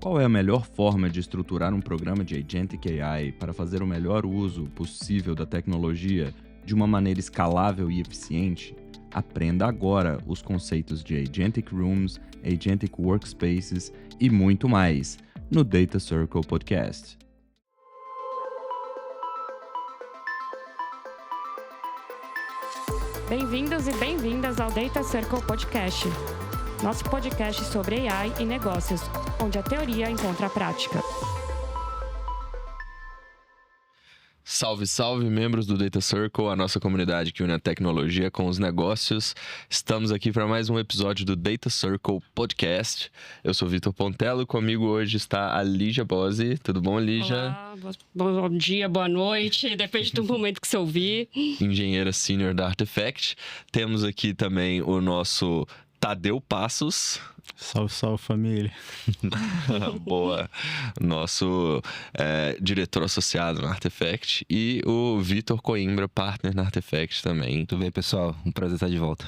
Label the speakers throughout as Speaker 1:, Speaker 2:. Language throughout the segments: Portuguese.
Speaker 1: Qual é a melhor forma de estruturar um programa de Agentic AI para fazer o melhor uso possível da tecnologia de uma maneira escalável e eficiente? Aprenda agora os conceitos de Agentic Rooms, Agentic Workspaces e muito mais no Data Circle Podcast.
Speaker 2: Bem-vindos e bem-vindas ao Data Circle Podcast, nosso podcast sobre AI e negócios, onde a teoria encontra a prática.
Speaker 3: Salve, salve, membros do Data Circle, a nossa comunidade que une a tecnologia com os negócios. Estamos aqui para mais um episódio do Data Circle Podcast. Eu sou Vitor Pontello e comigo hoje está a Lígia Bose. Tudo bom, Lígia?
Speaker 2: Olá, bom dia, boa noite, depende do momento que você ouvir.
Speaker 3: Engenheira sênior da Artefact. Temos aqui também o nosso Tadeu Passos.
Speaker 4: Salve, salve, família.
Speaker 3: Boa. Nosso diretor associado na Artefact. E o Vitor Coimbra, partner na Artefact também.
Speaker 5: Tudo bem, pessoal? Um prazer estar de volta.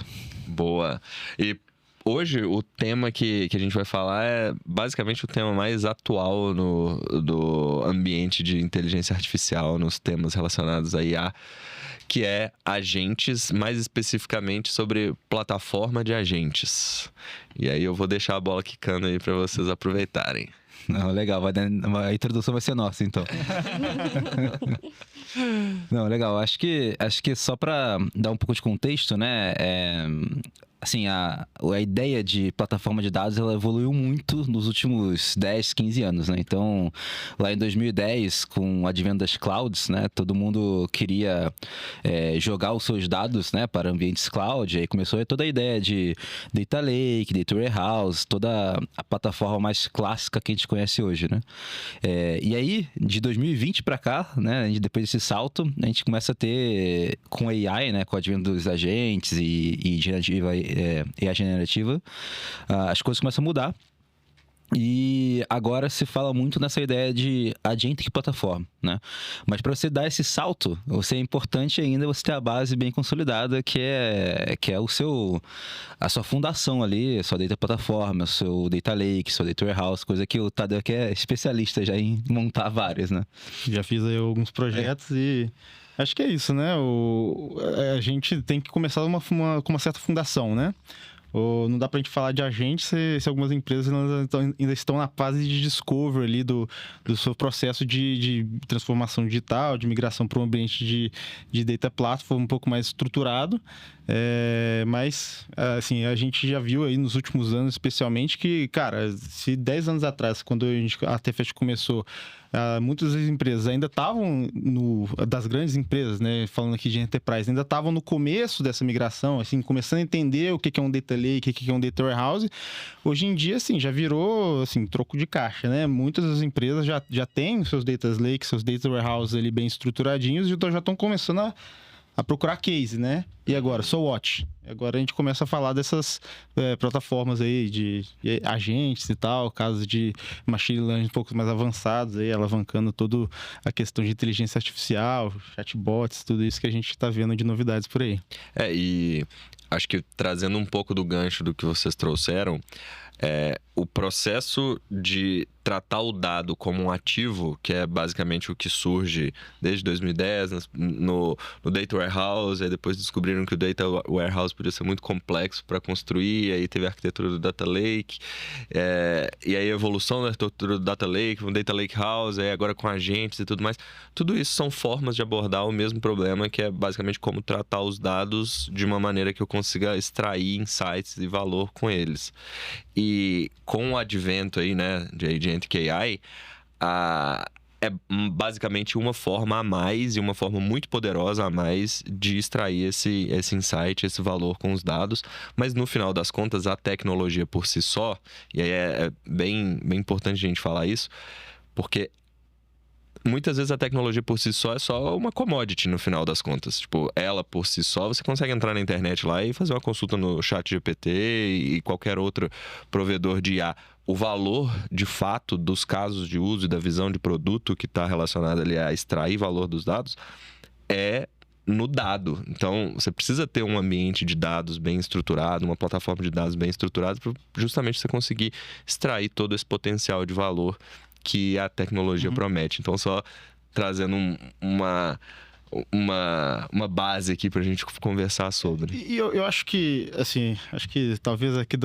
Speaker 3: Boa. E hoje o tema que a gente vai falar é basicamente o tema mais atual do ambiente de inteligência artificial, nos temas relacionados a IA, que é agentes, mais especificamente sobre plataforma de agentes. E aí eu vou deixar a bola quicando aí para vocês aproveitarem.
Speaker 5: Não, legal, a introdução vai ser nossa, então. Não, legal, acho que só para dar um pouco de contexto, né, assim, a ideia de plataforma de dados, ela evoluiu muito nos últimos 10, 15 anos, né? Então, lá em 2010, com o advento das clouds, né? Todo mundo queria jogar os seus dados, né, para ambientes cloud. Aí começou toda a ideia de Data Lake, Data Warehouse, toda a plataforma mais clássica que a gente conhece hoje, né? E aí, de 2020 para cá, né, depois desse salto, a gente começa a ter, com AI, né, com o advento dos agentes e generativa e a generativa, as coisas começam a mudar. E agora se fala muito nessa ideia de agentic plataforma, né? Mas para você dar esse salto, é importante ainda você ter a base bem consolidada, que é a sua fundação ali, a sua data plataforma, o seu data lake, seu data warehouse, coisa que o Tadeu aqui é especialista já em montar várias, né?
Speaker 4: Já fiz aí alguns projetos e acho que é isso, né? A gente tem que começar com uma certa fundação, né? Não dá pra gente falar de agente se algumas empresas ainda estão na fase de discovery ali do seu processo de transformação digital, de migração para um ambiente de data platform um pouco mais estruturado. Mas, assim, a gente já viu aí nos últimos anos, especialmente, que, cara, se 10 anos atrás, quando a Artefact começou, muitas das empresas ainda estavam das grandes empresas, né, falando aqui de enterprise, ainda estavam no começo dessa migração, assim, começando a entender o que é um data lake, o que é um data warehouse. Hoje em dia, assim, já virou, assim, troco de caixa, né? Muitas das empresas já têm seus data lakes, seus data warehouses ali bem estruturadinhos e já estão começando a procurar case, né? E agora, so what? Agora a gente começa a falar dessas plataformas aí de agentes e tal, casos de machine learning um pouco mais avançados aí, alavancando toda a questão de inteligência artificial, chatbots, tudo isso que a gente está vendo de novidades por aí.
Speaker 3: E acho que trazendo um pouco do gancho do que vocês trouxeram, o processo de tratar o dado como um ativo, que é basicamente o que surge desde 2010 no Data Warehouse, aí depois descobriram que o Data Warehouse podia ser muito complexo para construir, aí teve a arquitetura do Data Lake, e aí a evolução da arquitetura do Data Lake, o Data Lake House, aí agora com agentes e tudo mais. Tudo isso são formas de abordar o mesmo problema, que é basicamente como tratar os dados de uma maneira que eu consiga extrair insights e valor com eles. E com o advento aí, né, de Agentic AI, é basicamente uma forma a mais e uma forma muito poderosa a mais de extrair esse insight, esse valor com os dados. Mas no final das contas, a tecnologia por si só, e aí é bem importante a gente falar isso, porque muitas vezes a tecnologia por si só é só uma commodity no final das contas. Tipo, ela por si só, você consegue entrar na internet lá e fazer uma consulta no ChatGPT e qualquer outro provedor de IA. O valor, de fato, dos casos de uso e da visão de produto que está relacionado ali a extrair valor dos dados é no dado. Então, você precisa ter um ambiente de dados bem estruturado, uma plataforma de dados bem estruturada, para justamente você conseguir extrair todo esse potencial de valor que a tecnologia promete. Então, só trazendo uma base aqui para a gente conversar sobre.
Speaker 4: E eu acho que, assim, talvez aqui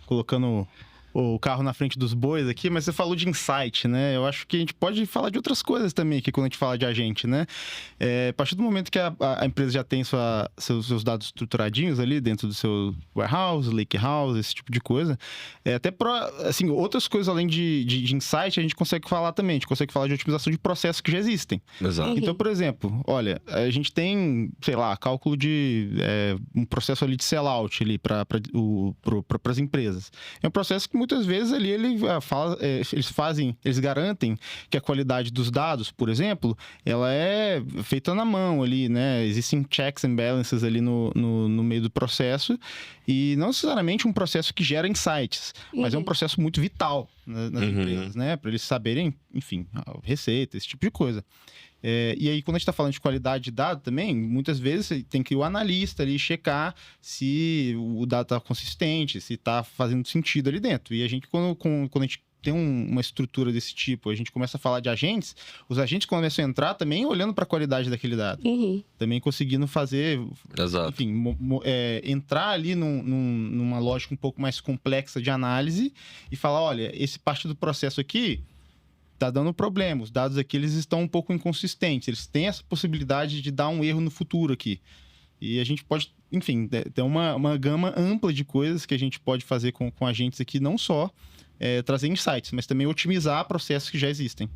Speaker 4: colocando o carro na frente dos bois aqui, mas você falou de insight, né? Eu acho que a gente pode falar de outras coisas também aqui quando a gente fala de agente, né? A partir do momento que a empresa já tem seus dados estruturadinhos ali dentro do seu warehouse, lake house, esse tipo de coisa, até assim, outras coisas além de insight a gente consegue falar também. A gente consegue falar de otimização de processos que já existem.
Speaker 3: Exato.
Speaker 4: Então, por exemplo, olha, a gente tem, sei lá, cálculo de um processo ali de sellout ali para as empresas. É um processo que muitas vezes ali eles garantem que a qualidade dos dados, por exemplo, ela é feita na mão ali, né? Existem checks and balances ali no meio do processo e não necessariamente um processo que gera insights, mas é um processo muito vital nas empresas, né? Para eles saberem, enfim, a receita, esse tipo de coisa. E aí, quando a gente está falando de qualidade de dado também, muitas vezes tem que o analista ali checar se o dado está consistente, se está fazendo sentido ali dentro. E a gente, quando a gente tem uma estrutura desse tipo, a gente começa a falar de agentes, os agentes começam a entrar também olhando para a qualidade daquele dado. Também conseguindo fazer,
Speaker 3: Exato.
Speaker 4: enfim, entrar ali numa lógica um pouco mais complexa de análise e falar, olha, esse parte do processo aqui tá dando problema, os dados aqui eles estão um pouco inconsistentes, eles têm essa possibilidade de dar um erro no futuro aqui. E a gente pode, enfim, ter uma gama ampla de coisas que a gente pode fazer com agentes aqui, não só trazer insights, mas também otimizar processos que já existem.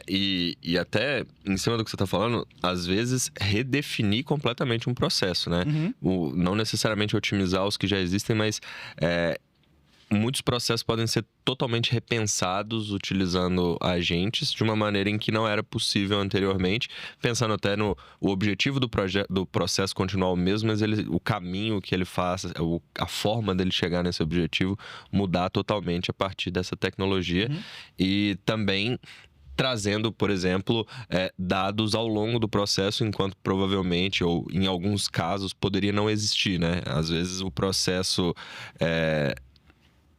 Speaker 3: E até em cima do que você está falando, às vezes redefinir completamente um processo, né? Não necessariamente otimizar os que já existem, mas muitos processos podem ser totalmente repensados utilizando agentes de uma maneira em que não era possível anteriormente, pensando até no o objetivo do processo continuar o mesmo, mas o caminho que ele faz, a forma dele chegar nesse objetivo mudar totalmente a partir dessa tecnologia. E também trazendo, por exemplo, dados ao longo do processo, enquanto provavelmente, ou em alguns casos, poderia não existir, né? Às vezes o processo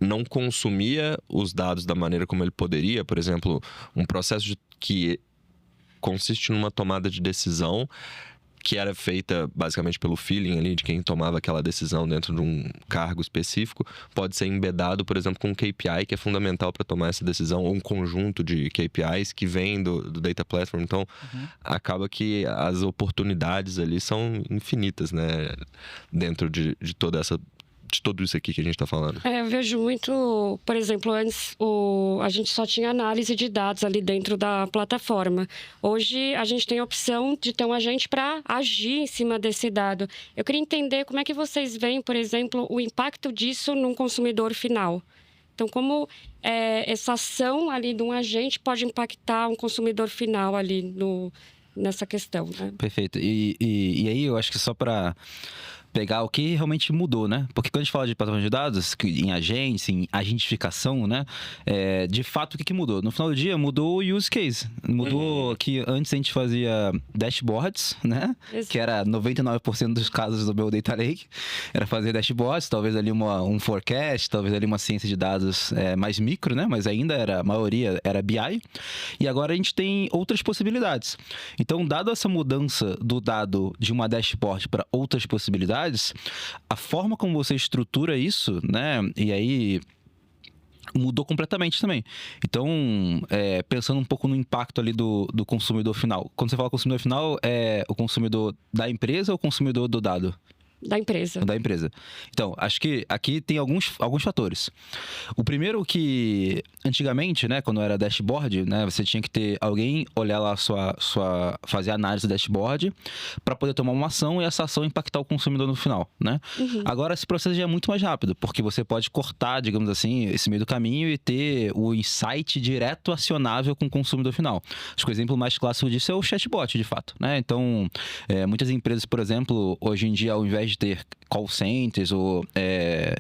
Speaker 3: não consumia os dados da maneira como ele poderia. Por exemplo, um processo que consiste numa tomada de decisão que era feita basicamente pelo feeling ali de quem tomava aquela decisão dentro de um cargo específico, pode ser embedado, por exemplo, com um KPI que é fundamental para tomar essa decisão, ou um conjunto de KPIs que vem do Data Platform. Então, acaba que as oportunidades ali são infinitas, né? Dentro de tudo isso aqui que a gente está falando.
Speaker 2: Eu vejo muito, por exemplo, antes a gente só tinha análise de dados ali dentro da plataforma. Hoje a gente tem a opção de ter um agente para agir em cima desse dado. Eu queria entender como é que vocês veem, por exemplo, o impacto disso num consumidor final. Então, como essa ação ali de um agente pode impactar um consumidor final ali nessa questão, né?
Speaker 5: Perfeito. E aí eu acho que só para pegar o que realmente mudou, né? Porque quando a gente fala de plataforma de dados, em agentes, em agentificação, né? De fato, o que mudou? No final do dia, mudou o use case. Mudou que antes a gente fazia dashboards, né? Que era 99% dos casos do meu Data Lake. Era fazer dashboards, talvez ali um forecast, talvez ali uma ciência de dados mais micro, né? Mas ainda a maioria era BI. E agora a gente tem outras possibilidades. Então, dado essa mudança do dado de uma dashboard para outras possibilidades, a forma como você estrutura isso, né? E aí mudou completamente também. Então, pensando um pouco no impacto ali do consumidor final. Quando você fala consumidor final, é o consumidor da empresa ou o consumidor do dado?
Speaker 2: Da empresa.
Speaker 5: Da empresa. Então, acho que aqui tem alguns fatores. O primeiro que, antigamente, né, quando era dashboard, né, você tinha que ter alguém olhar lá fazer a análise do dashboard para poder tomar uma ação e essa ação impactar o consumidor no final, né? Agora, esse processo já é muito mais rápido, porque você pode cortar, digamos assim, esse meio do caminho e ter o insight direto acionável com o consumidor final. Acho que o exemplo mais clássico disso é o chatbot, de fato, né? Então, muitas empresas, por exemplo, hoje em dia, ao invés invés de ter call centers ou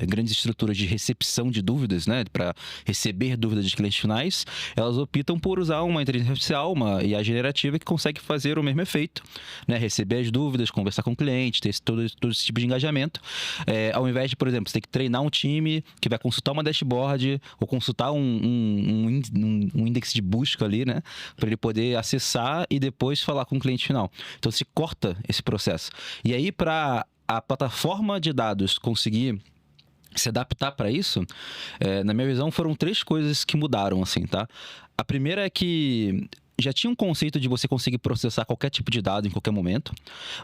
Speaker 5: grandes estruturas de recepção de dúvidas, né, para receber dúvidas de clientes finais, elas optam por usar uma inteligência artificial, uma IA generativa que consegue fazer o mesmo efeito, né, receber as dúvidas, conversar com o cliente, ter todo esse tipo de engajamento, ao invés de, por exemplo, você ter que treinar um time que vai consultar uma dashboard ou consultar um índice de busca ali, né, para ele poder acessar e depois falar com o cliente final. Então se corta esse processo. E aí, para a plataforma de dados conseguir se adaptar para isso, na minha visão, foram 3 coisas que mudaram, assim, tá? A primeira é que já tinha um conceito de você conseguir processar qualquer tipo de dado em qualquer momento,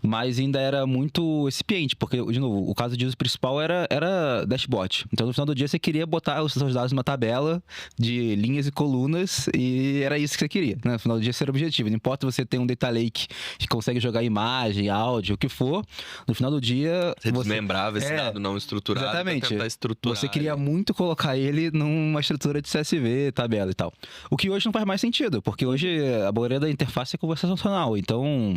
Speaker 5: mas ainda era muito incipiente, porque, de novo, o caso de uso principal era dashboard. Então, no final do dia, você queria botar os seus dados numa tabela de linhas e colunas e era isso que você queria, né? No final do dia, esse era o objetivo. Não importa você ter um data lake que consegue jogar imagem, áudio, o que for, no final do dia...
Speaker 3: Você desmembrava esse dado não estruturado.
Speaker 5: Exatamente.
Speaker 3: Tentar estruturar.
Speaker 5: Você queria muito colocar ele numa estrutura de CSV, tabela e tal. O que hoje não faz mais sentido, porque hoje a maioria da interface é conversacional. Então,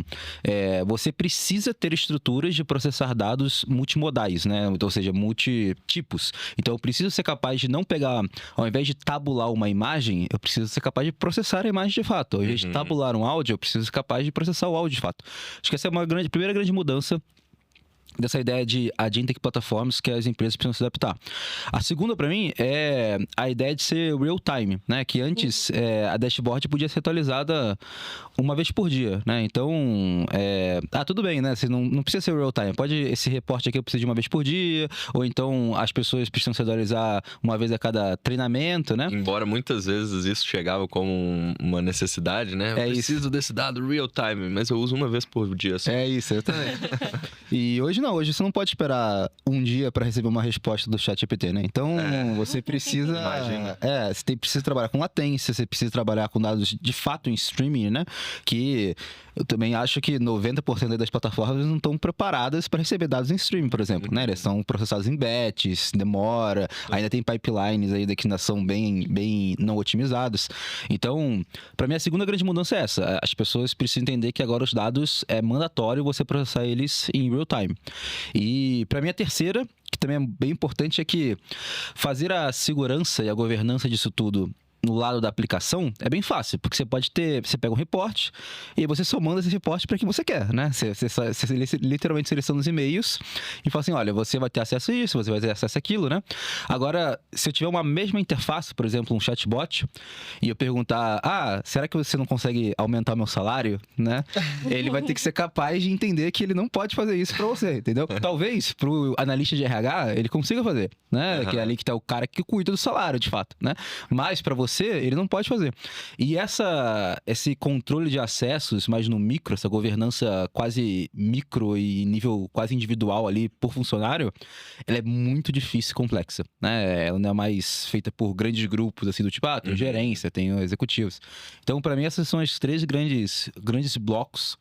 Speaker 5: você precisa ter estruturas de processar dados multimodais, né? Então, ou seja, multitipos. Então, eu preciso ser capaz de não pegar, ao invés de tabular uma imagem, eu preciso ser capaz de processar a imagem de fato. Ao invés de tabular um áudio, eu preciso ser capaz de processar o áudio de fato. Acho que essa é a primeira grande mudança dessa ideia de agentic platforms que as empresas precisam se adaptar. A segunda, para mim, é a ideia de ser real-time, né? Que antes a dashboard podia ser atualizada uma vez por dia, né? Então, tudo bem, né? Você não precisa ser real-time. Esse reporte aqui eu preciso de uma vez por dia, ou então as pessoas precisam se atualizar uma vez a cada treinamento, né?
Speaker 3: Embora muitas vezes isso chegava como uma necessidade, né? Eu preciso desse dado real-time, mas eu uso uma vez por dia só.
Speaker 5: É isso, eu também. E hoje não, hoje você não pode esperar um dia para receber uma resposta do ChatGPT, né? Então, você precisa...
Speaker 3: Imagina.
Speaker 5: Você precisa trabalhar com latência, você precisa trabalhar com dados de fato em streaming, né? Que eu também acho que 90% das plataformas não estão preparadas para receber dados em streaming, por exemplo, né? Eles são processados em batches, demora, ainda tem pipelines aí que ainda são bem não otimizados. Então, para mim, a segunda grande mudança é essa. As pessoas precisam entender que agora os dados é mandatório você processar eles em real time. E para mim a terceira, que também é bem importante, é que fazer a segurança e a governança disso tudo no lado da aplicação é bem fácil, porque você pega um reporte e você só manda esse reporte para quem você quer, né? Você literalmente seleciona os e-mails e fala assim, olha, você vai ter acesso a isso, você vai ter acesso àquilo, né? Agora, se eu tiver uma mesma interface, por exemplo, um chatbot, e eu perguntar, será que você não consegue aumentar meu salário, né? Ele vai ter que ser capaz de entender que ele não pode fazer isso para você, entendeu? Talvez pro analista de RH ele consiga fazer, né? Que é ali que tá o cara que cuida do salário, de fato, né? Mas para você, ele não pode fazer. E esse controle de acessos, mais no micro, essa governança quase micro e nível quase individual ali por funcionário, ela é muito difícil e complexa, né? Ela não é mais feita por grandes grupos, assim, do tipo, tem gerência, tem executivos. Então, para mim, essas são as 3 grandes blocos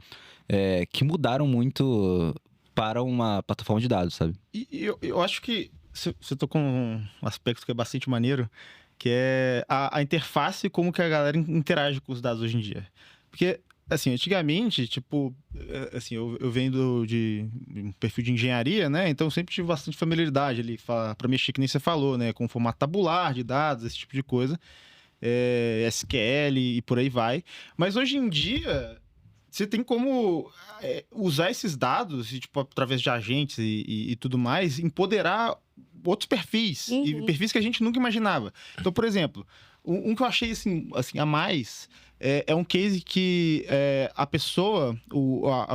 Speaker 5: que mudaram muito para uma plataforma de dados, sabe?
Speaker 4: E eu acho que você tocou um aspecto que é bastante maneiro, que é a interface, como que a galera interage com os dados hoje em dia. Porque, assim, antigamente, tipo, assim, eu venho de um perfil de engenharia, né? Então, sempre tive bastante familiaridade ali, para mexer, que nem você falou, né? Com formato tabular de dados, esse tipo de coisa. SQL e por aí vai. Mas hoje em dia, você tem como usar esses dados, e, tipo, através de agentes e tudo mais, empoderar outros perfis, e perfis que a gente nunca imaginava. Então, por exemplo, um que eu achei assim a mais é um case que a pessoa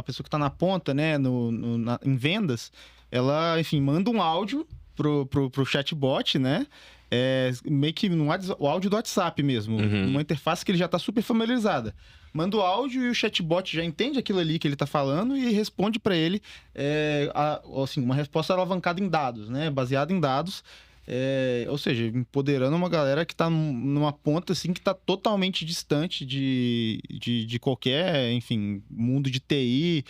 Speaker 4: que está na ponta, né, em vendas, ela, enfim, manda um áudio pro chatbot, né? Meio que o áudio do WhatsApp mesmo, uma interface que ele já está super familiarizada. Manda o áudio e o chatbot já entende aquilo ali que ele está falando e responde para ele assim, uma resposta alavancada em dados, né? Baseada em dados. ou seja, empoderando uma galera que tá numa ponta assim que tá totalmente distante de qualquer, enfim, mundo de TI,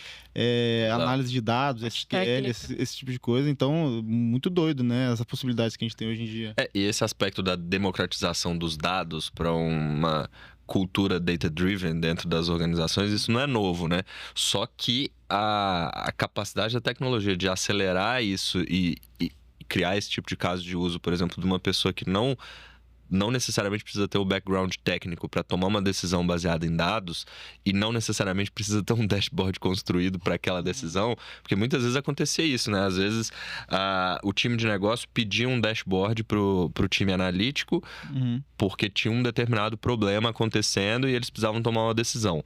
Speaker 4: análise de dados, SQL, esse tipo de coisa. Então, muito doido, né? Essas possibilidades que a gente tem hoje em dia.
Speaker 3: E esse aspecto da democratização dos dados para uma cultura data-driven dentro das organizações, isso não é novo, né? Só que a capacidade da tecnologia de acelerar isso e criar esse tipo de caso de uso, por exemplo, de uma pessoa que não necessariamente precisa ter o background técnico para tomar uma decisão baseada em dados e não necessariamente precisa ter um dashboard construído para aquela decisão, porque muitas vezes acontecia isso, né? Às vezes o time de negócio pedia um dashboard pro time analítico porque tinha um determinado problema acontecendo e eles precisavam tomar uma decisão.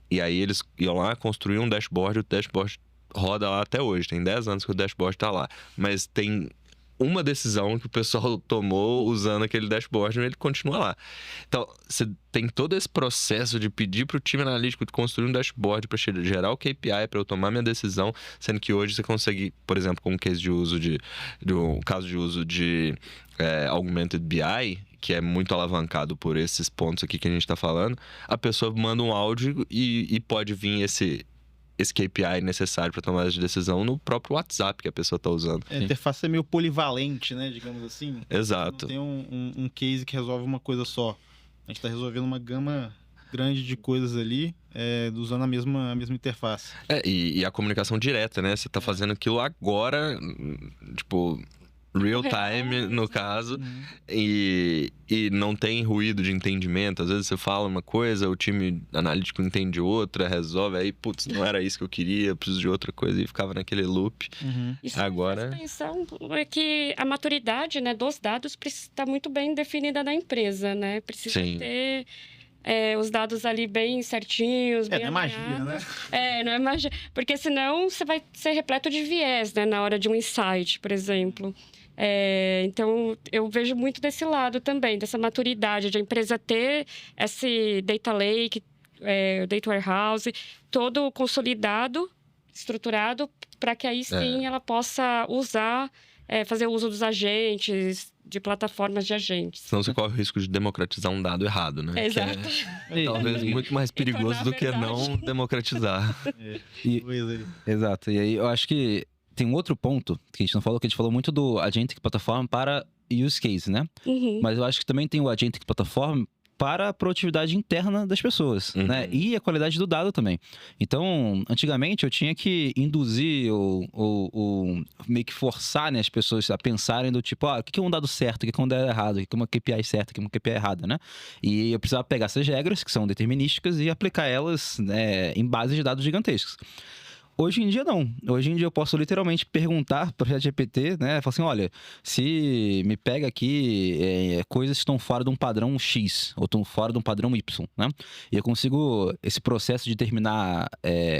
Speaker 3: E aí eles iam lá, construíam um dashboard, o dashboard roda lá até hoje, tem 10 anos que o dashboard está lá, mas tem uma decisão que o pessoal tomou usando aquele dashboard e ele continua lá. Então, você tem todo esse processo de pedir para o time analítico de construir um dashboard para gerar o KPI para eu tomar minha decisão, sendo que hoje você consegue, por exemplo, com um caso de uso de Augmented BI, que é muito alavancado por esses pontos aqui que a gente está falando, a pessoa manda um áudio e pode vir esse KPI necessário para tomar de decisão no próprio WhatsApp que a pessoa está usando.
Speaker 4: A interface é meio polivalente, né? Digamos assim.
Speaker 3: Exato.
Speaker 4: Não tem um case que resolve uma coisa só. A gente está resolvendo uma gama grande de coisas ali, usando a mesma interface.
Speaker 3: E a comunicação direta, né? Você está fazendo aquilo agora, tipo, real time, no caso, e não tem ruído de entendimento. Às vezes você fala uma coisa, o time analítico entende outra, resolve, aí, putz, não era isso que eu queria, eu preciso de outra coisa, e ficava naquele loop.
Speaker 2: Isso
Speaker 3: Agora...
Speaker 2: me faz pensar que a maturidade, né, dos dados está muito bem definida na empresa, né? Precisa ter... os dados ali bem certinhos, bem
Speaker 4: não é magia, né?
Speaker 2: Não é magia. Porque senão você vai ser repleto de viés, né? Na hora de um insight, por exemplo. Então, eu vejo muito desse lado também, dessa maturidade de a empresa ter esse data lake, data warehouse, todo consolidado, estruturado, para que aí sim ela possa usar, fazer uso dos agentes, de plataformas de agentes.
Speaker 3: Senão você corre o risco de democratizar um dado errado, né?
Speaker 2: Exato.
Speaker 3: Que é talvez muito mais perigoso do que não democratizar.
Speaker 5: Exato. E aí eu acho que tem um outro ponto que a gente não falou, que a gente falou muito do Agentic Platform para use case, né? Mas eu acho que também tem o Agentic Platform para a produtividade interna das pessoas, né? E a qualidade do dado também. Então, antigamente eu tinha que induzir ou meio que forçar, né, as pessoas a pensarem do tipo, o que é um dado certo, o que é um dado errado, o que é uma KPI certa, o que é uma KPI errada, né? E eu precisava pegar essas regras, que são determinísticas, e aplicar elas, né, em base de dados gigantescos. Hoje em dia, não. Hoje em dia, eu posso literalmente perguntar para o ChatGPT, né? Falar assim, olha, se me pega aqui coisas que estão fora de um padrão X, ou estão fora de um padrão Y, né? E eu consigo, esse processo de determinar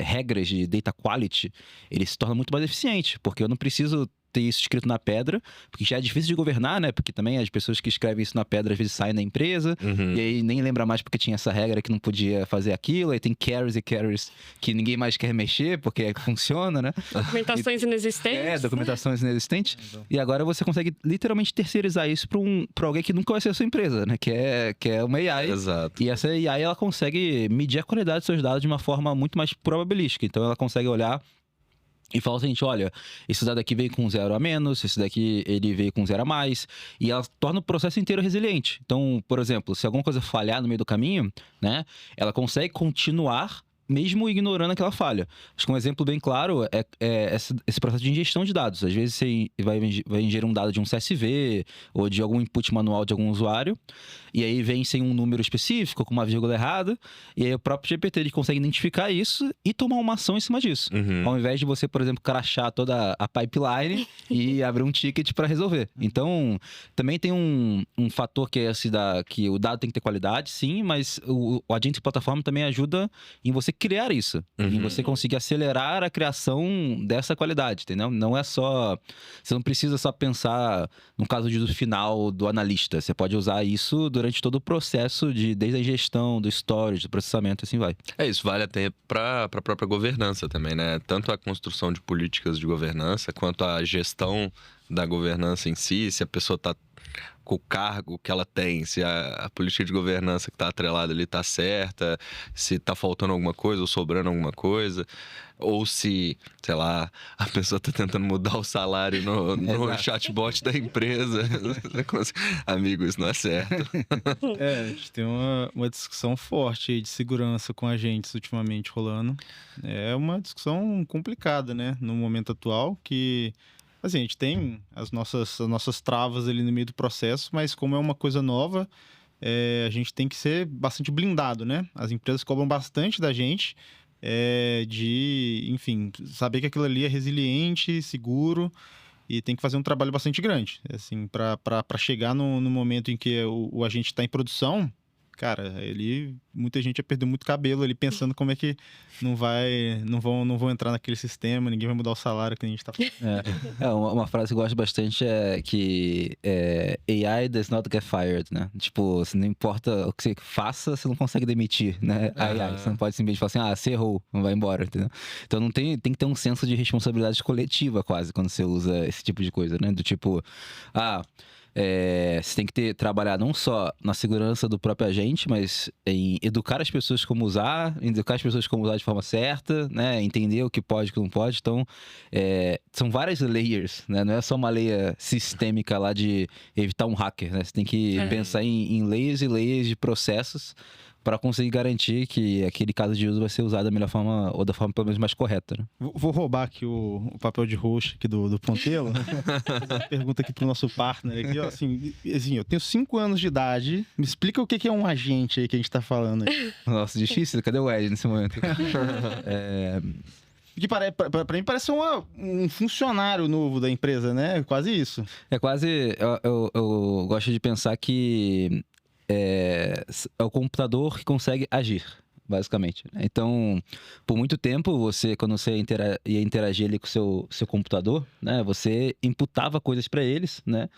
Speaker 5: regras de data quality, ele se torna muito mais eficiente, porque eu não preciso ter isso escrito na pedra, porque já é difícil de governar, né? Porque também as pessoas que escrevem isso na pedra às vezes saem da empresa, e aí nem lembra mais porque tinha essa regra que não podia fazer aquilo, aí tem carries e carries que ninguém mais quer mexer, porque funciona, né?
Speaker 2: Documentações inexistentes.
Speaker 5: Documentações inexistentes. E agora você consegue literalmente terceirizar isso para alguém que nunca vai ser a sua empresa, né? Que é uma AI.
Speaker 3: Exato.
Speaker 5: E essa AI, ela consegue medir a qualidade dos seus dados de uma forma muito mais probabilística. Então ela consegue olhar e fala o seguinte, olha, esse dado aqui veio com 0 a menos, esse daqui ele veio com 0 a mais, e ela torna o processo inteiro resiliente. Então, por exemplo, se alguma coisa falhar no meio do caminho, né, ela consegue continuar mesmo ignorando aquela falha. Acho que um exemplo bem claro é esse processo de ingestão de dados. Às vezes você vai ingerir um dado de um CSV ou de algum input manual de algum usuário, e aí vem sem um número específico, com uma vírgula errada, e aí o próprio GPT ele consegue identificar isso e tomar uma ação em cima disso. Ao invés de você, por exemplo, crashar toda a pipeline e abrir um ticket para resolver. Então, também tem um fator que é que o dado tem que ter qualidade, sim, mas o Agentic Platform também ajuda em você criar isso. E você conseguir acelerar a criação dessa qualidade, entendeu? Não é só... Você não precisa só pensar no caso do final do analista. Você pode usar isso durante todo o processo desde a gestão, do storage, do processamento, assim vai.
Speaker 3: Isso vale até para a própria governança também, né? Tanto a construção de políticas de governança, quanto a gestão da governança em si, se a pessoa está com o cargo que ela tem, se a política de governança que está atrelada ali está certa, se está faltando alguma coisa ou sobrando alguma coisa, ou se, sei lá, a pessoa está tentando mudar o salário no chatbot da empresa. Amigo, isso não é certo.
Speaker 4: A gente tem uma discussão forte aí de segurança com agentes ultimamente rolando. É uma discussão complicada, né? No momento atual, que assim, a gente tem as nossas travas ali no meio do processo, mas como é uma coisa nova, a gente tem que ser bastante blindado, né? As empresas cobram bastante da gente enfim, saber que aquilo ali é resiliente, seguro e tem que fazer um trabalho bastante grande, assim, para chegar no momento em que o agente está em produção. Cara, muita gente já perdeu muito cabelo ali pensando como é que não vão entrar naquele sistema, ninguém vai mudar o salário que a gente tá falando.
Speaker 5: Uma frase que eu gosto bastante é que AI does not get fired, né? Tipo, não importa o que você faça, você não consegue demitir, né? AI, você não pode simplesmente falar assim, você errou, não vai embora, entendeu? Então tem que ter um senso de responsabilidade coletiva quase quando você usa esse tipo de coisa, né? Do tipo, você tem que trabalhar não só na segurança do próprio agente, mas em educar as pessoas como usar de forma certa, né? Entender o que pode e o que não pode. Então, são várias layers, né? Não é só uma layer sistêmica lá de evitar um hacker, né? Você tem que pensar em layers e layers de processos para conseguir garantir que aquele caso de uso vai ser usado da melhor forma, ou da forma pelo menos mais correta, né?
Speaker 4: Vou roubar aqui o papel de host aqui do Pontelo. Pergunta aqui pro nosso partner aqui, ó, assim, eu tenho 5 anos de idade, me explica o que é um agente aí que a gente tá falando aí.
Speaker 5: Nossa, difícil, cadê o Ed nesse momento?
Speaker 4: Que pra mim parece um funcionário novo da empresa, né? Quase isso.
Speaker 5: É quase, eu gosto de pensar que é o computador que consegue agir, basicamente. Então, por muito tempo, quando você ia interagir ali com o seu computador, né, você imputava coisas para eles, né,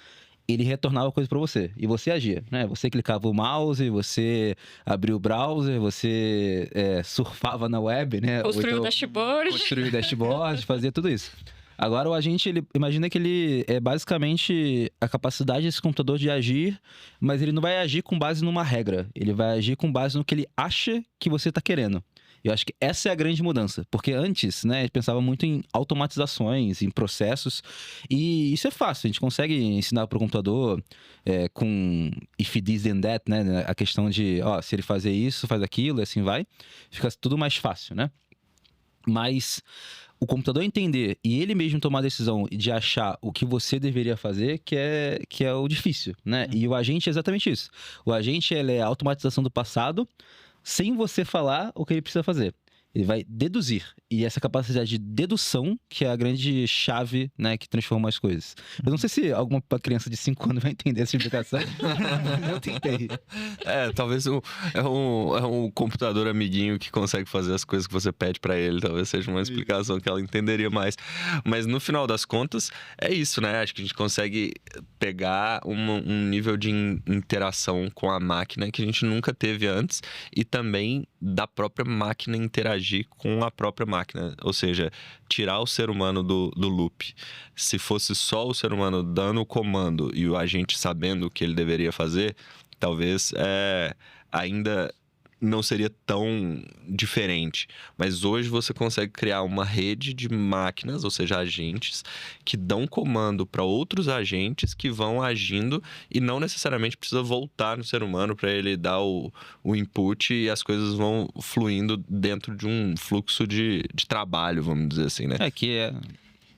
Speaker 5: ele retornava coisas para você, e você agia, né, você clicava o mouse, você abria o browser, você surfava na web, né,
Speaker 2: construiu o
Speaker 5: dashboard, fazia tudo isso. Agora, o agente, imagina que ele é basicamente a capacidade desse computador de agir, mas ele não vai agir com base numa regra. Ele vai agir com base no que ele acha que você está querendo. Eu acho que essa é a grande mudança. Porque antes, né, a gente pensava muito em automatizações, em processos. E isso é fácil. A gente consegue ensinar para o computador com if this then that, né? A questão de, se ele fazer isso, faz aquilo, e assim vai. Fica tudo mais fácil, né? Mas o computador entender e ele mesmo tomar a decisão de achar o que você deveria fazer, que é o difícil, né? E o agente é exatamente isso. O agente, ele é a automatização do passado, sem você falar o que ele precisa fazer. Ele vai deduzir. E essa capacidade de dedução que é a grande chave, né, que transforma as coisas. Eu não sei se alguma criança de 5 anos vai entender essa explicação. Eu tentei.
Speaker 3: Talvez é um computador amiguinho que consegue fazer as coisas que você pede pra ele. Talvez seja uma explicação que ela entenderia mais. Mas no final das contas, é isso, né? Acho que a gente consegue pegar um nível de interação com a máquina que a gente nunca teve antes, e também da própria máquina interagir com a própria máquina, ou seja, tirar o ser humano do loop. Se fosse só o ser humano dando o comando e o agente sabendo o que ele deveria fazer, talvez ainda não seria tão diferente. Mas hoje você consegue criar uma rede de máquinas, ou seja, agentes, que dão comando para outros agentes que vão agindo e não necessariamente precisa voltar no ser humano para ele dar o input, e as coisas vão fluindo dentro de um fluxo de trabalho, vamos dizer assim, né?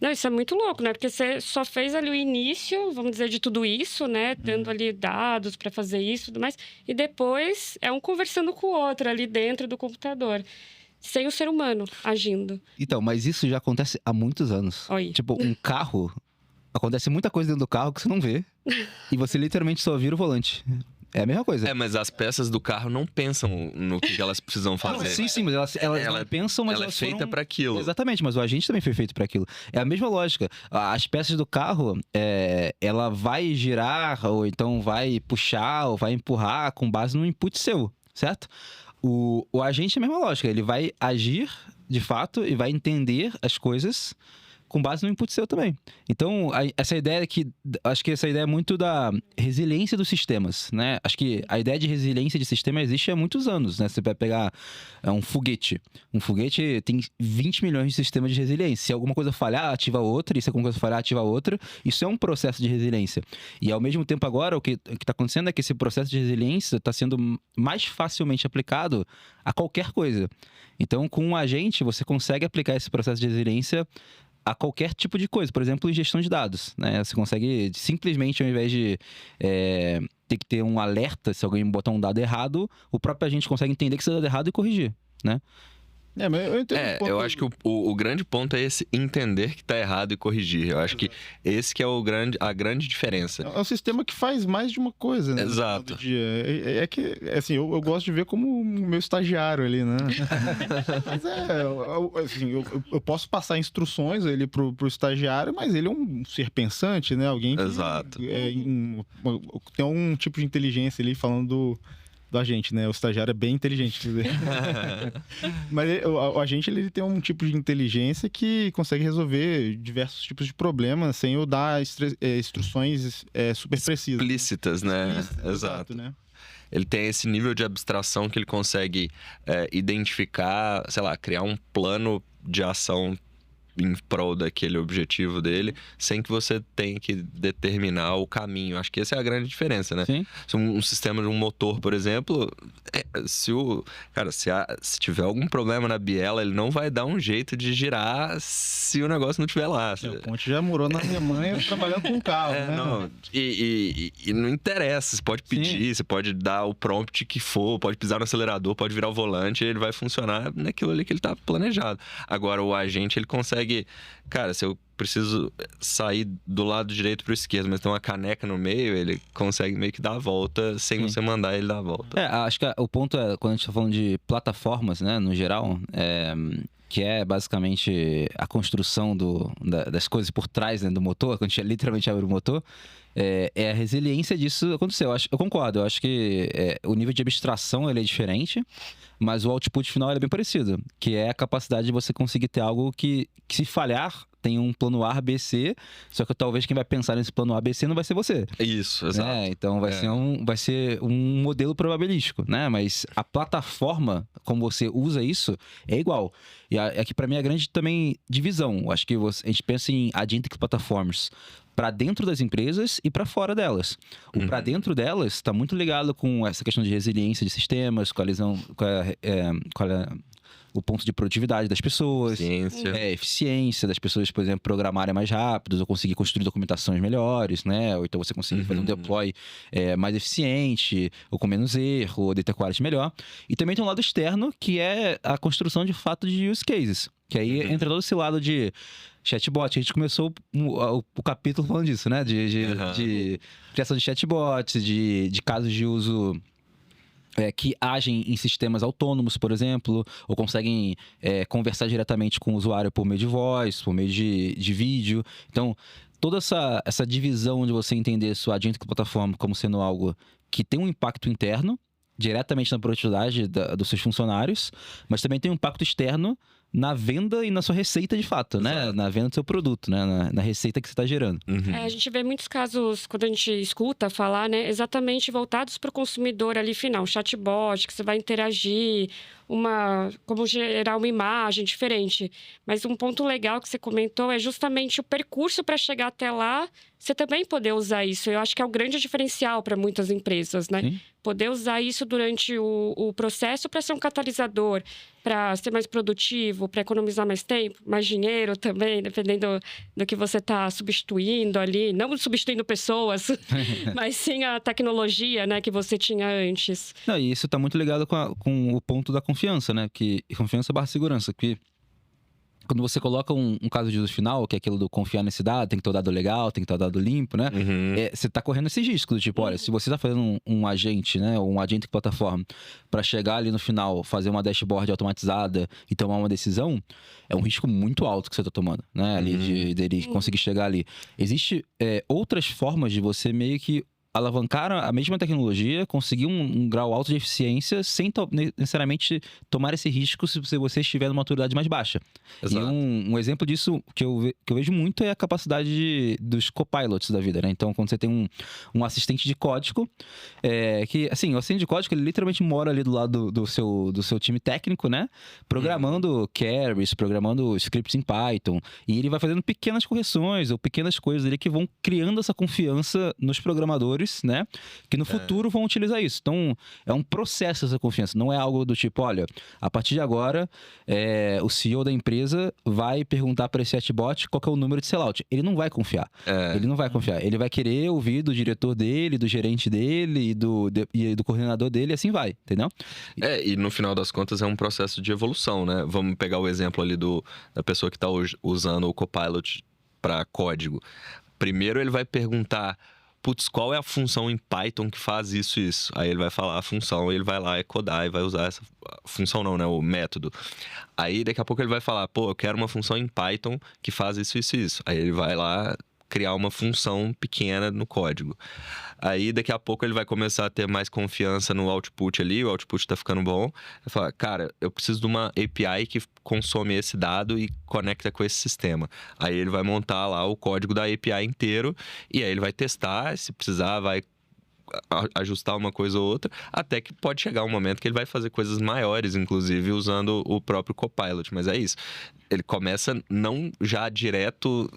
Speaker 2: Não, isso é muito louco, né? Porque você só fez ali o início, vamos dizer, de tudo isso, né? Dando ali dados para fazer isso e tudo mais. E depois é um conversando com o outro ali dentro do computador. Sem o ser humano agindo.
Speaker 5: Então, mas isso já acontece há muitos anos.
Speaker 2: Oi.
Speaker 5: Tipo, um carro... Acontece muita coisa dentro do carro que você não vê. E você literalmente só vira o volante. É a mesma coisa.
Speaker 3: Mas as peças do carro não pensam no que elas precisam fazer.
Speaker 5: Não, sim, mas elas não pensam, mas
Speaker 3: ela
Speaker 5: elas
Speaker 3: é feita para aquilo.
Speaker 5: Exatamente, mas o agente também foi feito para aquilo. É a mesma lógica. As peças do carro, ela vai girar, ou então vai puxar, ou vai empurrar com base no input seu, certo? O agente é a mesma lógica. Ele vai agir, de fato, e vai entender as coisas com base no input seu também. Então, essa ideia acho que essa ideia é muito da resiliência dos sistemas, né? Acho que a ideia de resiliência de sistema existe há muitos anos, né? Você vai pegar um foguete. Um foguete tem 20 milhões de sistemas de resiliência. Se alguma coisa falhar, ativa outra. E se alguma coisa falhar, ativa outra. Isso é um processo de resiliência. E ao mesmo tempo agora, o que está acontecendo é que esse processo de resiliência está sendo mais facilmente aplicado a qualquer coisa. Então, com um agente, você consegue aplicar esse processo de resiliência a qualquer tipo de coisa. Por exemplo, em gestão de dados, né? Você consegue simplesmente, ao invés de ter que ter um alerta se alguém botar um dado errado, o próprio agente consegue entender que esse dado é errado e corrigir, né?
Speaker 4: Mas eu entendo
Speaker 3: Eu acho que o grande ponto é esse entender que tá errado e corrigir. Eu acho que esse que é a grande diferença.
Speaker 4: É um sistema que faz mais de uma coisa, né?
Speaker 3: Exato.
Speaker 4: No dia. É que, assim, eu gosto de ver como o meu estagiário ali, né? Mas assim, eu posso passar instruções ali pro estagiário, mas ele é um ser pensante, né? Alguém que
Speaker 3: Exato.
Speaker 4: tem um tipo de inteligência ali falando do agente, né? O estagiário é bem inteligente, quer dizer. Mas o agente, ele tem um tipo de inteligência que consegue resolver diversos tipos de problemas sem eu dar instruções super precisas.
Speaker 3: Explícitas, né?
Speaker 4: Exato, né?
Speaker 3: Ele tem esse nível de abstração que ele consegue identificar, sei lá, criar um plano de ação em prol daquele objetivo dele, sem que você tenha que determinar o caminho. Acho que essa é a grande diferença, né?
Speaker 5: Sim.
Speaker 3: Se um sistema de um motor, por exemplo, se tiver algum problema na biela, ele não vai dar um jeito de girar se o negócio não estiver lá.
Speaker 4: O Ponte já morou na Alemanha trabalhando com carro, né?
Speaker 3: Não, e não interessa, você pode pedir, você pode dar o prompt que for, pode pisar no acelerador, pode virar o volante, ele vai funcionar naquilo ali que ele tá planejado. Agora, o agente, ele consegue... Cara, se eu preciso sair do lado direito pro esquerdo, mas tem uma caneca no meio, ele consegue meio que dar a volta sem você mandar ele dar a volta.
Speaker 5: Acho que o ponto é, quando a gente tá falando de plataformas, né, no geral, que é basicamente a construção das coisas por trás, né, do motor, quando a gente literalmente abre o motor, a resiliência disso aconteceu. Eu concordo, eu acho que o nível de abstração ele é diferente, mas o output final é bem parecido, que é a capacidade de você conseguir ter algo que se falhar, tem um plano A, B, C, só que talvez quem vai pensar nesse plano A, B, C não vai ser você.
Speaker 3: Isso, exato.
Speaker 5: Então vai ser um modelo probabilístico, né? Mas a plataforma, como você usa isso, é igual. E aqui para mim é a grande também divisão. Eu acho que a gente pensa em agentic platforms para dentro das empresas e para fora delas. O para dentro delas está muito ligado com essa questão de resiliência de sistemas, qual é o ponto de produtividade das pessoas, eficiência das pessoas, por exemplo, programarem mais rápidos ou conseguir construir documentações melhores, né? Ou então você conseguir fazer um deploy mais eficiente, ou com menos erro, ou data quality melhor. E também tem um lado externo, que é a construção de fato de use cases. Que aí entra todo esse lado de chatbot. A gente começou o capítulo falando disso, né? De criação de chatbots, de casos de uso que agem em sistemas autônomos, por exemplo, ou conseguem conversar diretamente com o usuário por meio de voz, por meio de vídeo. Então, toda essa divisão de você entender sua agentic plataforma como sendo algo que tem um impacto interno, diretamente na produtividade dos seus funcionários, mas também tem um impacto externo na venda e na sua receita de fato, né? Na venda do seu produto, né? Na receita que você está gerando.
Speaker 2: A gente vê muitos casos, quando a gente escuta falar, né? Exatamente voltados para o consumidor ali final. Chatbot, que você vai interagir, como gerar uma imagem diferente. Mas um ponto legal que você comentou é justamente o percurso para chegar até lá, você também poder usar isso. Eu acho que é o grande diferencial para muitas empresas, né?
Speaker 5: Sim.
Speaker 2: Poder usar isso durante o processo para ser um catalisador, para ser mais produtivo, para economizar mais tempo, mais dinheiro também, dependendo do que você está substituindo ali. Não substituindo pessoas, mas sim a tecnologia, né, que você tinha antes.
Speaker 5: Não, e isso está muito ligado com o ponto da confiança, né? Confiança barra segurança, que quando você coloca um caso de uso final, que é aquilo do confiar nesse dado, tem que ter o dado legal, tem que ter o dado limpo, né? Você tá correndo esses riscos, do tipo, olha, se você tá fazendo um agente, né, ou um agente de plataforma, para chegar ali no final, fazer uma dashboard automatizada e tomar uma decisão, é um risco muito alto que você tá tomando, né? Ali dele conseguir chegar ali. Existe outras formas de você meio que alavancar a mesma tecnologia, conseguir um grau alto de eficiência sem necessariamente tomar esse risco se você estiver numa maturidade mais baixa.
Speaker 3: Exato.
Speaker 5: E um exemplo disso que eu vejo muito é a capacidade dos copilots da vida, né? Então, quando você tem um assistente de código, que, assim, o assistente de código, ele literalmente mora ali do lado do seu time técnico, né? Programando carries, programando scripts em Python, e ele vai fazendo pequenas correções ou pequenas coisas ali que vão criando essa confiança nos programadores, né? Que no futuro vão utilizar isso. Então, é um processo essa confiança. Não é algo do tipo, olha, a partir de agora, o CEO da empresa vai perguntar para esse chatbot qual que é o número de sellout. Ele não vai confiar. Ele não vai confiar. Ele vai querer ouvir do diretor dele, do gerente dele e do coordenador dele, e assim vai, entendeu?
Speaker 3: E no final das contas é um processo de evolução, né? Vamos pegar o exemplo ali da pessoa que está usando o Copilot para código. Primeiro ele vai perguntar, putz, qual é a função em Python que faz isso e isso? Aí ele vai falar a função, ele vai lá codar e vai usar essa função não, né? O método. Aí daqui a pouco ele vai falar, pô, eu quero uma função em Python que faz isso, isso e isso. Aí ele vai lá criar uma função pequena no código. Aí daqui a pouco ele vai começar a ter mais confiança no output ali, o output tá ficando bom. Vai falar, cara, eu preciso de uma API que consome esse dado e conecta com esse sistema. Aí ele vai montar lá o código da API inteiro e aí ele vai testar, se precisar vai ajustar uma coisa ou outra, até que pode chegar um momento que ele vai fazer coisas maiores, inclusive usando o próprio Copilot. Mas é isso, ele começa não já direto...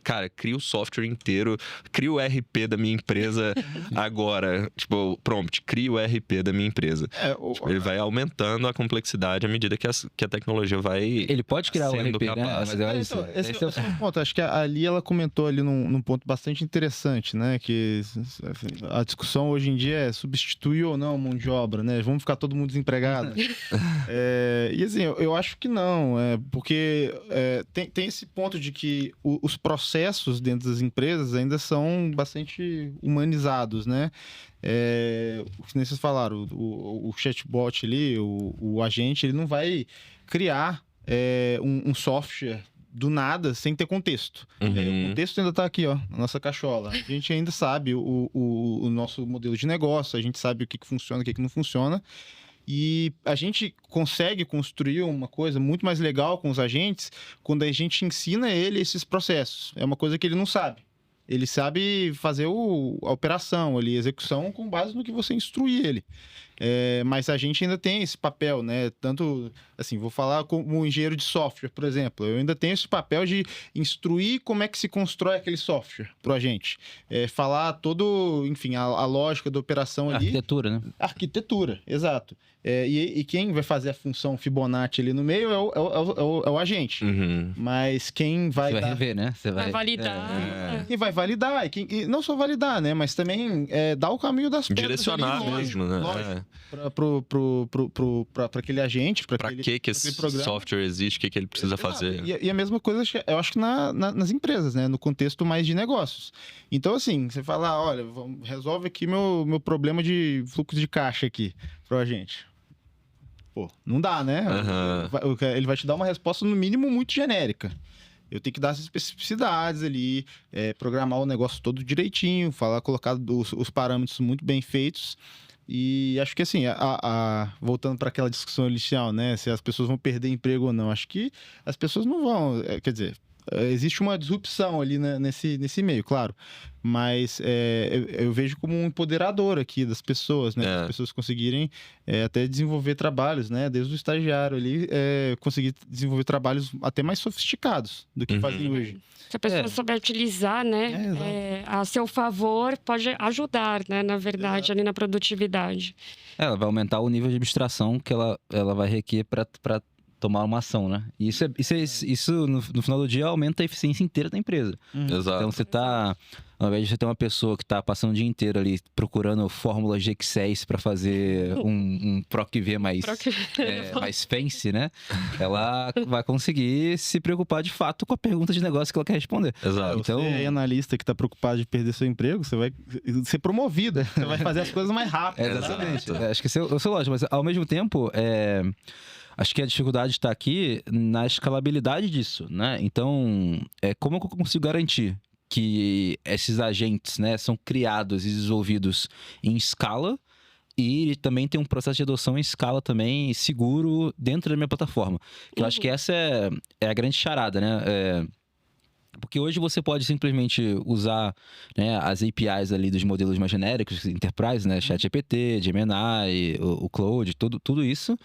Speaker 3: Cara, cria o software inteiro, cria o RP da minha empresa agora. Tipo, prompt, cria o RP da minha empresa. Tipo, ele vai aumentando a complexidade à medida que a tecnologia vai.
Speaker 5: Ele pode criar o
Speaker 3: sendo
Speaker 5: RP, né?
Speaker 3: capaz.
Speaker 5: Mas olha isso.
Speaker 4: Esse é o ponto. Acho que ali ela comentou ali num ponto bastante interessante, né? Que a discussão hoje em dia é substituir ou não mão de obra, né? Vamos ficar todo mundo desempregado. E assim, eu acho que não, porque tem esse ponto de que os processos dentro das empresas ainda são bastante humanizados, né? O que vocês falaram, o chatbot ali, o agente, ele não vai criar um software do nada sem ter contexto. O contexto ainda está aqui, ó, na nossa cachola. A gente ainda sabe o nosso modelo de negócio, a gente sabe o que funciona, o que não funciona. E a gente consegue construir uma coisa muito mais legal com os agentes quando a gente ensina ele esses processos. É uma coisa que ele não sabe. Ele sabe fazer a operação ali, a execução com base no que você instruir ele. Mas a gente ainda tem esse papel, né? Tanto, assim, vou falar como engenheiro de software, por exemplo. Eu ainda tenho esse papel de instruir como é que se constrói aquele software pro agente. Falar enfim, a lógica da operação ali.
Speaker 5: Arquitetura, né?
Speaker 4: Arquitetura, exato. E quem vai fazer a função Fibonacci ali no meio é o agente. Mas quem vai
Speaker 5: Você vai rever, né? Você
Speaker 2: Vai validar.
Speaker 4: Quem vai validar, e não só validar, né? Mas também dar o caminho das pedras.
Speaker 3: Direcionar
Speaker 4: ali,
Speaker 3: mesmo, né?
Speaker 4: Lógico. Para aquele agente, para
Speaker 3: que esse software existe, o que ele precisa fazer.
Speaker 4: E a mesma coisa, eu acho que nas empresas, né? No contexto mais de negócios. Então, assim, você fala, olha, resolve aqui meu problema de fluxo de caixa aqui pro agente. Pô, não dá, né? Ele vai te dar uma resposta, no mínimo, muito genérica. Eu tenho que dar as especificidades ali, programar o negócio todo direitinho, colocar os parâmetros muito bem feitos. E acho que assim, voltando para aquela discussão inicial, né? Se as pessoas vão perder emprego ou não. Acho que as pessoas não vão. Quer dizer, existe uma disrupção ali, né, nesse meio, claro. Mas eu vejo como um empoderador aqui das pessoas, né? As pessoas conseguirem até desenvolver trabalhos, né? Desde o estagiário ali, conseguir desenvolver trabalhos até mais sofisticados do que fazem hoje.
Speaker 2: Se a pessoa souber utilizar, né, a seu favor, pode ajudar, né, na verdade, ali na produtividade.
Speaker 5: Ela vai aumentar o nível de abstração que ela vai requerer para tomar uma ação, né? E isso no final do dia, aumenta a eficiência inteira da empresa.
Speaker 3: Exato.
Speaker 5: Então, você tá... Ao invés de você ter uma pessoa que tá passando o dia inteiro ali procurando fórmulas de Excel para fazer um PROC-V mais fancy, né? Ela vai conseguir se preocupar de fato com a pergunta de negócio que ela quer responder.
Speaker 3: Exato.
Speaker 4: Então, você é analista que tá preocupado de perder seu emprego, você vai ser promovido. Você vai fazer as coisas mais rápido.
Speaker 5: Exatamente. Acho que eu sou lógico, mas ao mesmo tempo... Acho que a dificuldade está aqui na escalabilidade disso, né? Então, como eu consigo garantir que esses agentes, né, são criados e desenvolvidos em escala. E também tem um processo de adoção em escala também seguro dentro da minha plataforma. Eu acho que essa é a grande charada, né? Porque hoje você pode simplesmente usar, né, as APIs ali dos modelos mais genéricos, Enterprise, né, ChatGPT, Gemini, o Claude, tudo isso.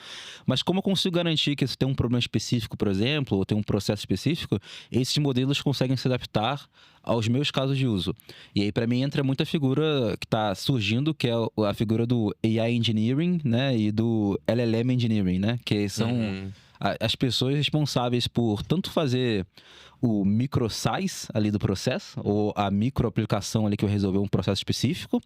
Speaker 5: Mas como eu consigo garantir que se tem um problema específico, por exemplo, ou tem um processo específico, esses modelos conseguem se adaptar aos meus casos de uso. E aí, para mim, entra muita figura que está surgindo, que é a figura do AI Engineering, né, e do LLM Engineering, né, que são as pessoas responsáveis por tanto fazer o microsize ali do processo, ou a microaplicação ali que vai resolver um processo específico,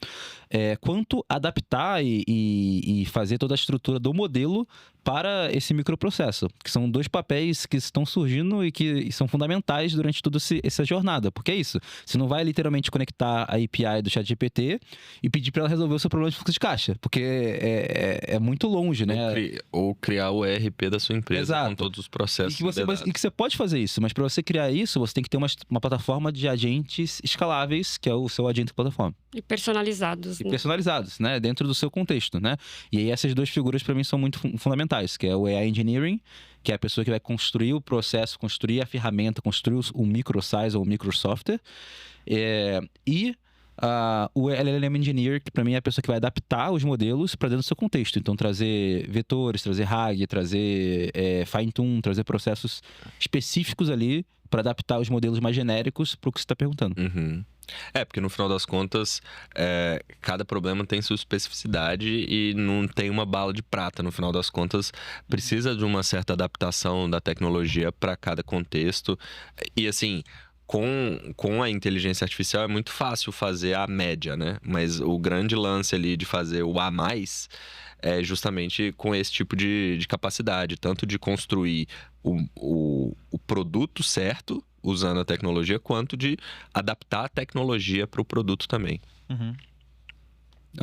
Speaker 5: quanto adaptar e fazer toda a estrutura do modelo para esse microprocesso, que são dois papéis que estão surgindo e que são fundamentais durante toda essa jornada, porque é isso, você não vai literalmente conectar a API do ChatGPT e pedir para ela resolver o seu problema de fluxo de caixa, porque é muito longe, né?
Speaker 3: Ou criar o ERP da sua empresa.
Speaker 5: Exato.
Speaker 3: Com todos os processos.
Speaker 5: E que você pode fazer isso, mas para você criar isso, você tem que ter uma plataforma de agentes escaláveis, que é o seu agente de plataforma.
Speaker 2: E personalizados.
Speaker 5: E personalizados, né? Dentro do seu contexto, né? E aí essas duas figuras para mim são muito fundamentais, que é o AI Engineering, que é a pessoa que vai construir o processo, construir a ferramenta, construir o microsize ou o microsoftware. E o LLM Engineer, que para mim é a pessoa que vai adaptar os modelos para dentro do seu contexto. Então, trazer vetores, trazer RAG, trazer fine-tune, trazer processos específicos ali para adaptar os modelos mais genéricos para o que você está perguntando.
Speaker 3: Uhum. Porque no final das contas, cada problema tem sua especificidade e não tem uma bala de prata. No final das contas, precisa de uma certa adaptação da tecnologia para cada contexto. E assim, com a inteligência artificial é muito fácil fazer a média, né? Mas o grande lance ali de fazer o a mais é justamente com esse tipo de capacidade, tanto de construir o produto certo usando a tecnologia, quanto de adaptar a tecnologia para o produto também.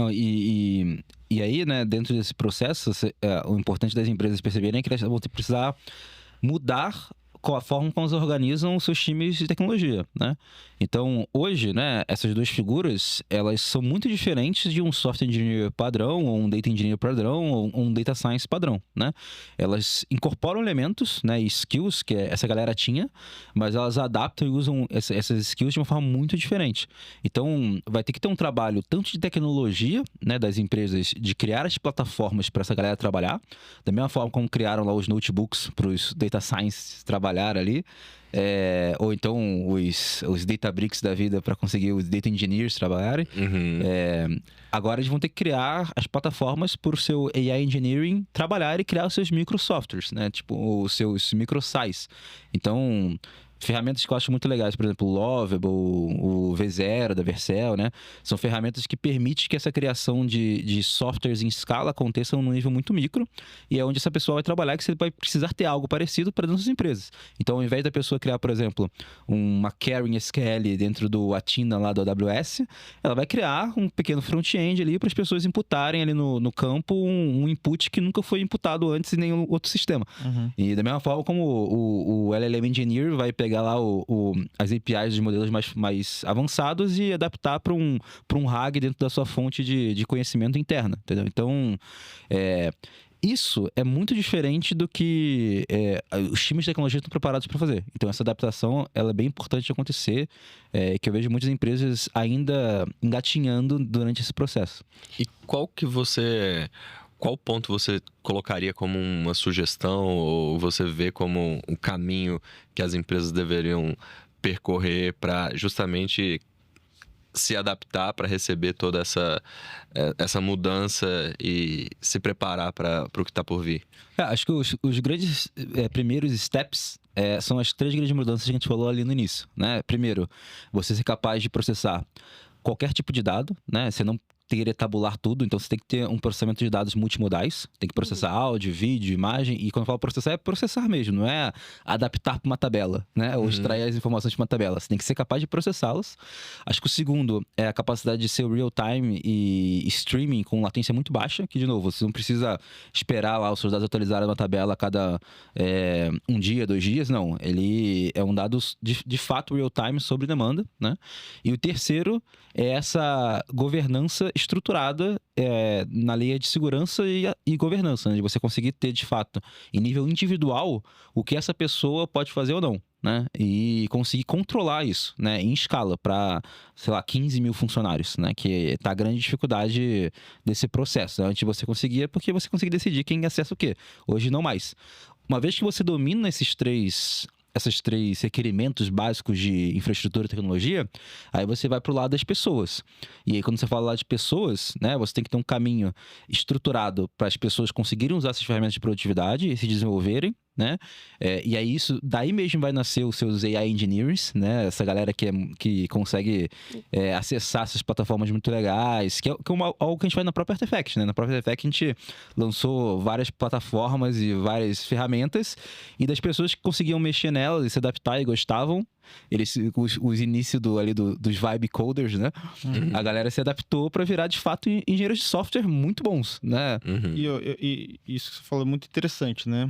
Speaker 5: E aí, né, dentro desse processo, o importante das empresas perceberem é que elas vão precisar mudar a forma como elas organizam os seus times de tecnologia, né? Então, hoje, né, essas duas figuras, elas são muito diferentes de um software engineer padrão, ou um data engineer padrão, ou um data science padrão, né? Elas incorporam elementos, né, e skills que essa galera tinha, mas elas adaptam e usam essas skills de uma forma muito diferente. Então, vai ter que ter um trabalho tanto de tecnologia, né, das empresas, de criar as plataformas para essa galera trabalhar, da mesma forma como criaram lá os notebooks para os data science trabalhar ali, ou então os Databricks da vida para conseguir os data engineers trabalharem. Agora eles vão ter que criar as plataformas para o seu AI Engineering trabalhar e criar os seus microsoftwares, né? Tipo, os seus microsize. Então, ferramentas que eu acho muito legais, por exemplo, o Lovable, o V0 da Vercel, né? São ferramentas que permitem que essa criação de softwares em escala aconteça num nível muito micro, e é onde essa pessoa vai trabalhar, que você vai precisar ter algo parecido para dentro das empresas. Então, ao invés da pessoa criar, por exemplo, uma Karen SQL dentro do Athena lá do AWS, ela vai criar um pequeno front-end ali para as pessoas imputarem ali no campo um input que nunca foi imputado antes em nenhum outro sistema. E da mesma forma como o LLM Engineer vai pegar lá as APIs dos modelos mais avançados e adaptar para um RAG dentro da sua fonte de conhecimento interna, entendeu? Então, isso é muito diferente do que os times de tecnologia estão preparados para fazer. Então, essa adaptação ela é bem importante de acontecer, que eu vejo muitas empresas ainda engatinhando durante esse processo.
Speaker 3: E qual ponto você colocaria como uma sugestão, ou você vê como um caminho que as empresas deveriam percorrer para justamente se adaptar para receber toda essa mudança e se preparar para o que está por vir?
Speaker 5: Acho que os grandes primeiros steps são as 3 grandes mudanças que a gente falou ali no início, né? Primeiro, você ser capaz de processar qualquer tipo de dado, né? Você não tem que querer tabular tudo, então você tem que ter um processamento de dados multimodais, tem que processar áudio, vídeo, imagem, e quando eu falo processar, é processar mesmo, não é adaptar para uma tabela, né? Ou extrair as informações de uma tabela. Você tem que ser capaz de processá-las. Acho que o segundo é a capacidade de ser real-time e streaming com latência muito baixa, que, de novo, você não precisa esperar lá os seus dados atualizarem na tabela a cada um dia, 2 dias, não. Ele é um dado de fato real-time sobre demanda, né? E o terceiro é essa governança estruturada na lei de segurança e governança, né? De você conseguir ter, de fato, em nível individual, o que essa pessoa pode fazer ou não, né? E conseguir controlar isso, né? Em escala, para, sei lá, 15 mil funcionários, né? Que tá a grande dificuldade desse processo. Antes você conseguia, porque você conseguia decidir quem acessa o quê. Hoje não mais. Uma vez que você domina esses três requerimentos básicos de infraestrutura e tecnologia, aí você vai para o lado das pessoas. E aí, quando você fala lá de pessoas, né, você tem que ter um caminho estruturado para as pessoas conseguirem usar essas ferramentas de produtividade e se desenvolverem, né? E aí daí mesmo vai nascer os seus AI engineers, né? Essa galera que consegue acessar essas plataformas muito legais, que é algo que a gente faz na própria Artifact, né? Na própria Artifact a gente lançou várias plataformas e várias ferramentas, e das pessoas que conseguiam mexer nelas e se adaptar e gostavam, os inícios dos vibe coders, né? A galera se adaptou para virar, de fato, engenheiros de software muito bons, né?
Speaker 4: E isso que você falou é muito interessante, né?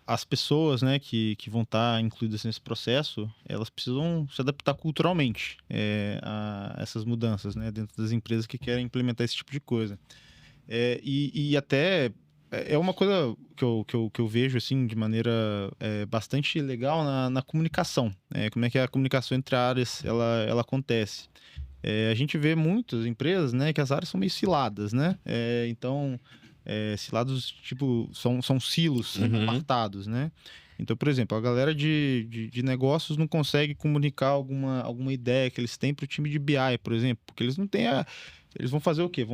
Speaker 4: As pessoas, né, que vão estar incluídas nesse processo, elas precisam se adaptar culturalmente a essas mudanças, né? Dentro das empresas que querem implementar esse tipo de coisa. E até... É uma coisa que eu vejo, assim, de maneira bastante legal na comunicação. Como é que a comunicação entre áreas, ela acontece. A gente vê muitas empresas, né, que as áreas são meio ciladas, né? Então, cilados, tipo, são silos apartados, né? Então, por exemplo, a galera de negócios não consegue comunicar alguma ideia que eles têm para o time de BI, por exemplo, porque eles não têm Eles vão fazer o quê?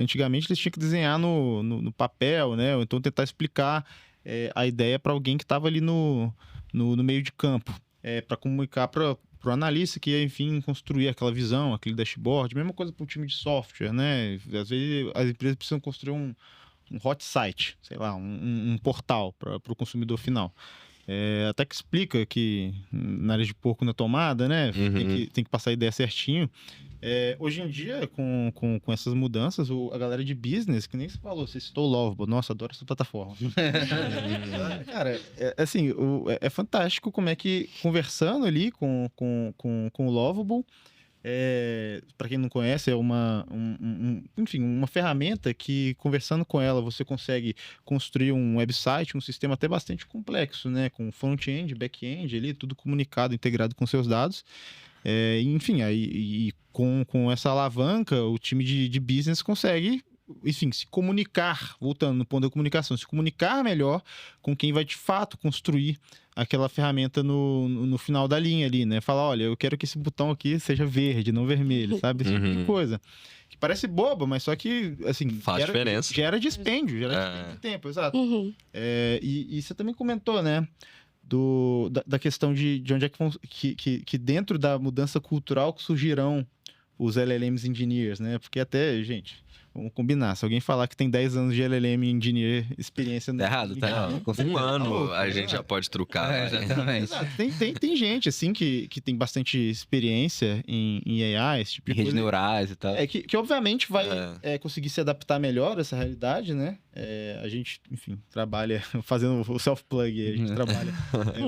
Speaker 4: Antigamente eles tinham que desenhar no papel, né? Ou então tentar explicar a ideia para alguém que estava ali no meio de campo, para comunicar para o analista que ia, enfim, construir aquela visão, aquele dashboard. Mesma coisa para o time de software, né? Às vezes as empresas precisam construir um hot site, sei lá, um portal para o consumidor final. Até que explica que na área de porco na tomada, né? Tem que passar a ideia certinho. Hoje em dia, com essas mudanças, a galera de business, que nem você falou, você citou o Lovable, nossa, adoro essa plataforma. Cara, assim, é fantástico como é que, conversando ali com o Lovable, para quem não conhece, é enfim, uma ferramenta que, conversando com ela, você consegue construir um website, um sistema até bastante complexo, né? Com front-end, back-end ali, tudo comunicado, integrado com seus dados. Enfim, aí com essa alavanca, o time de business consegue, enfim, se comunicar, voltando no ponto da comunicação, se comunicar melhor com quem vai de fato construir aquela ferramenta no final da linha ali, né? Falar, olha, eu quero que esse botão aqui seja verde, não vermelho, sabe? Esse tipo de coisa. Que parece boba, mas só que, assim...
Speaker 3: Faz diferença.
Speaker 4: Gera dispêndio de tempo, exato. E você também comentou, né? Da questão de onde é que dentro da mudança cultural surgirão os LLMs engineers, né? Porque até, gente, vamos combinar, se alguém falar que tem 10 anos de LLM engineer experiência...
Speaker 5: Tá errado, tá?
Speaker 3: Um ano a gente já pode trucar.
Speaker 5: Exatamente.
Speaker 4: Exato. Tem gente, assim, que tem bastante experiência em AI, esse tipo de
Speaker 5: Redes
Speaker 4: coisa.
Speaker 5: neurais e tal.
Speaker 4: Que obviamente vai conseguir se adaptar melhor a essa realidade, né? A gente, enfim, trabalha fazendo o self-plug, a gente trabalha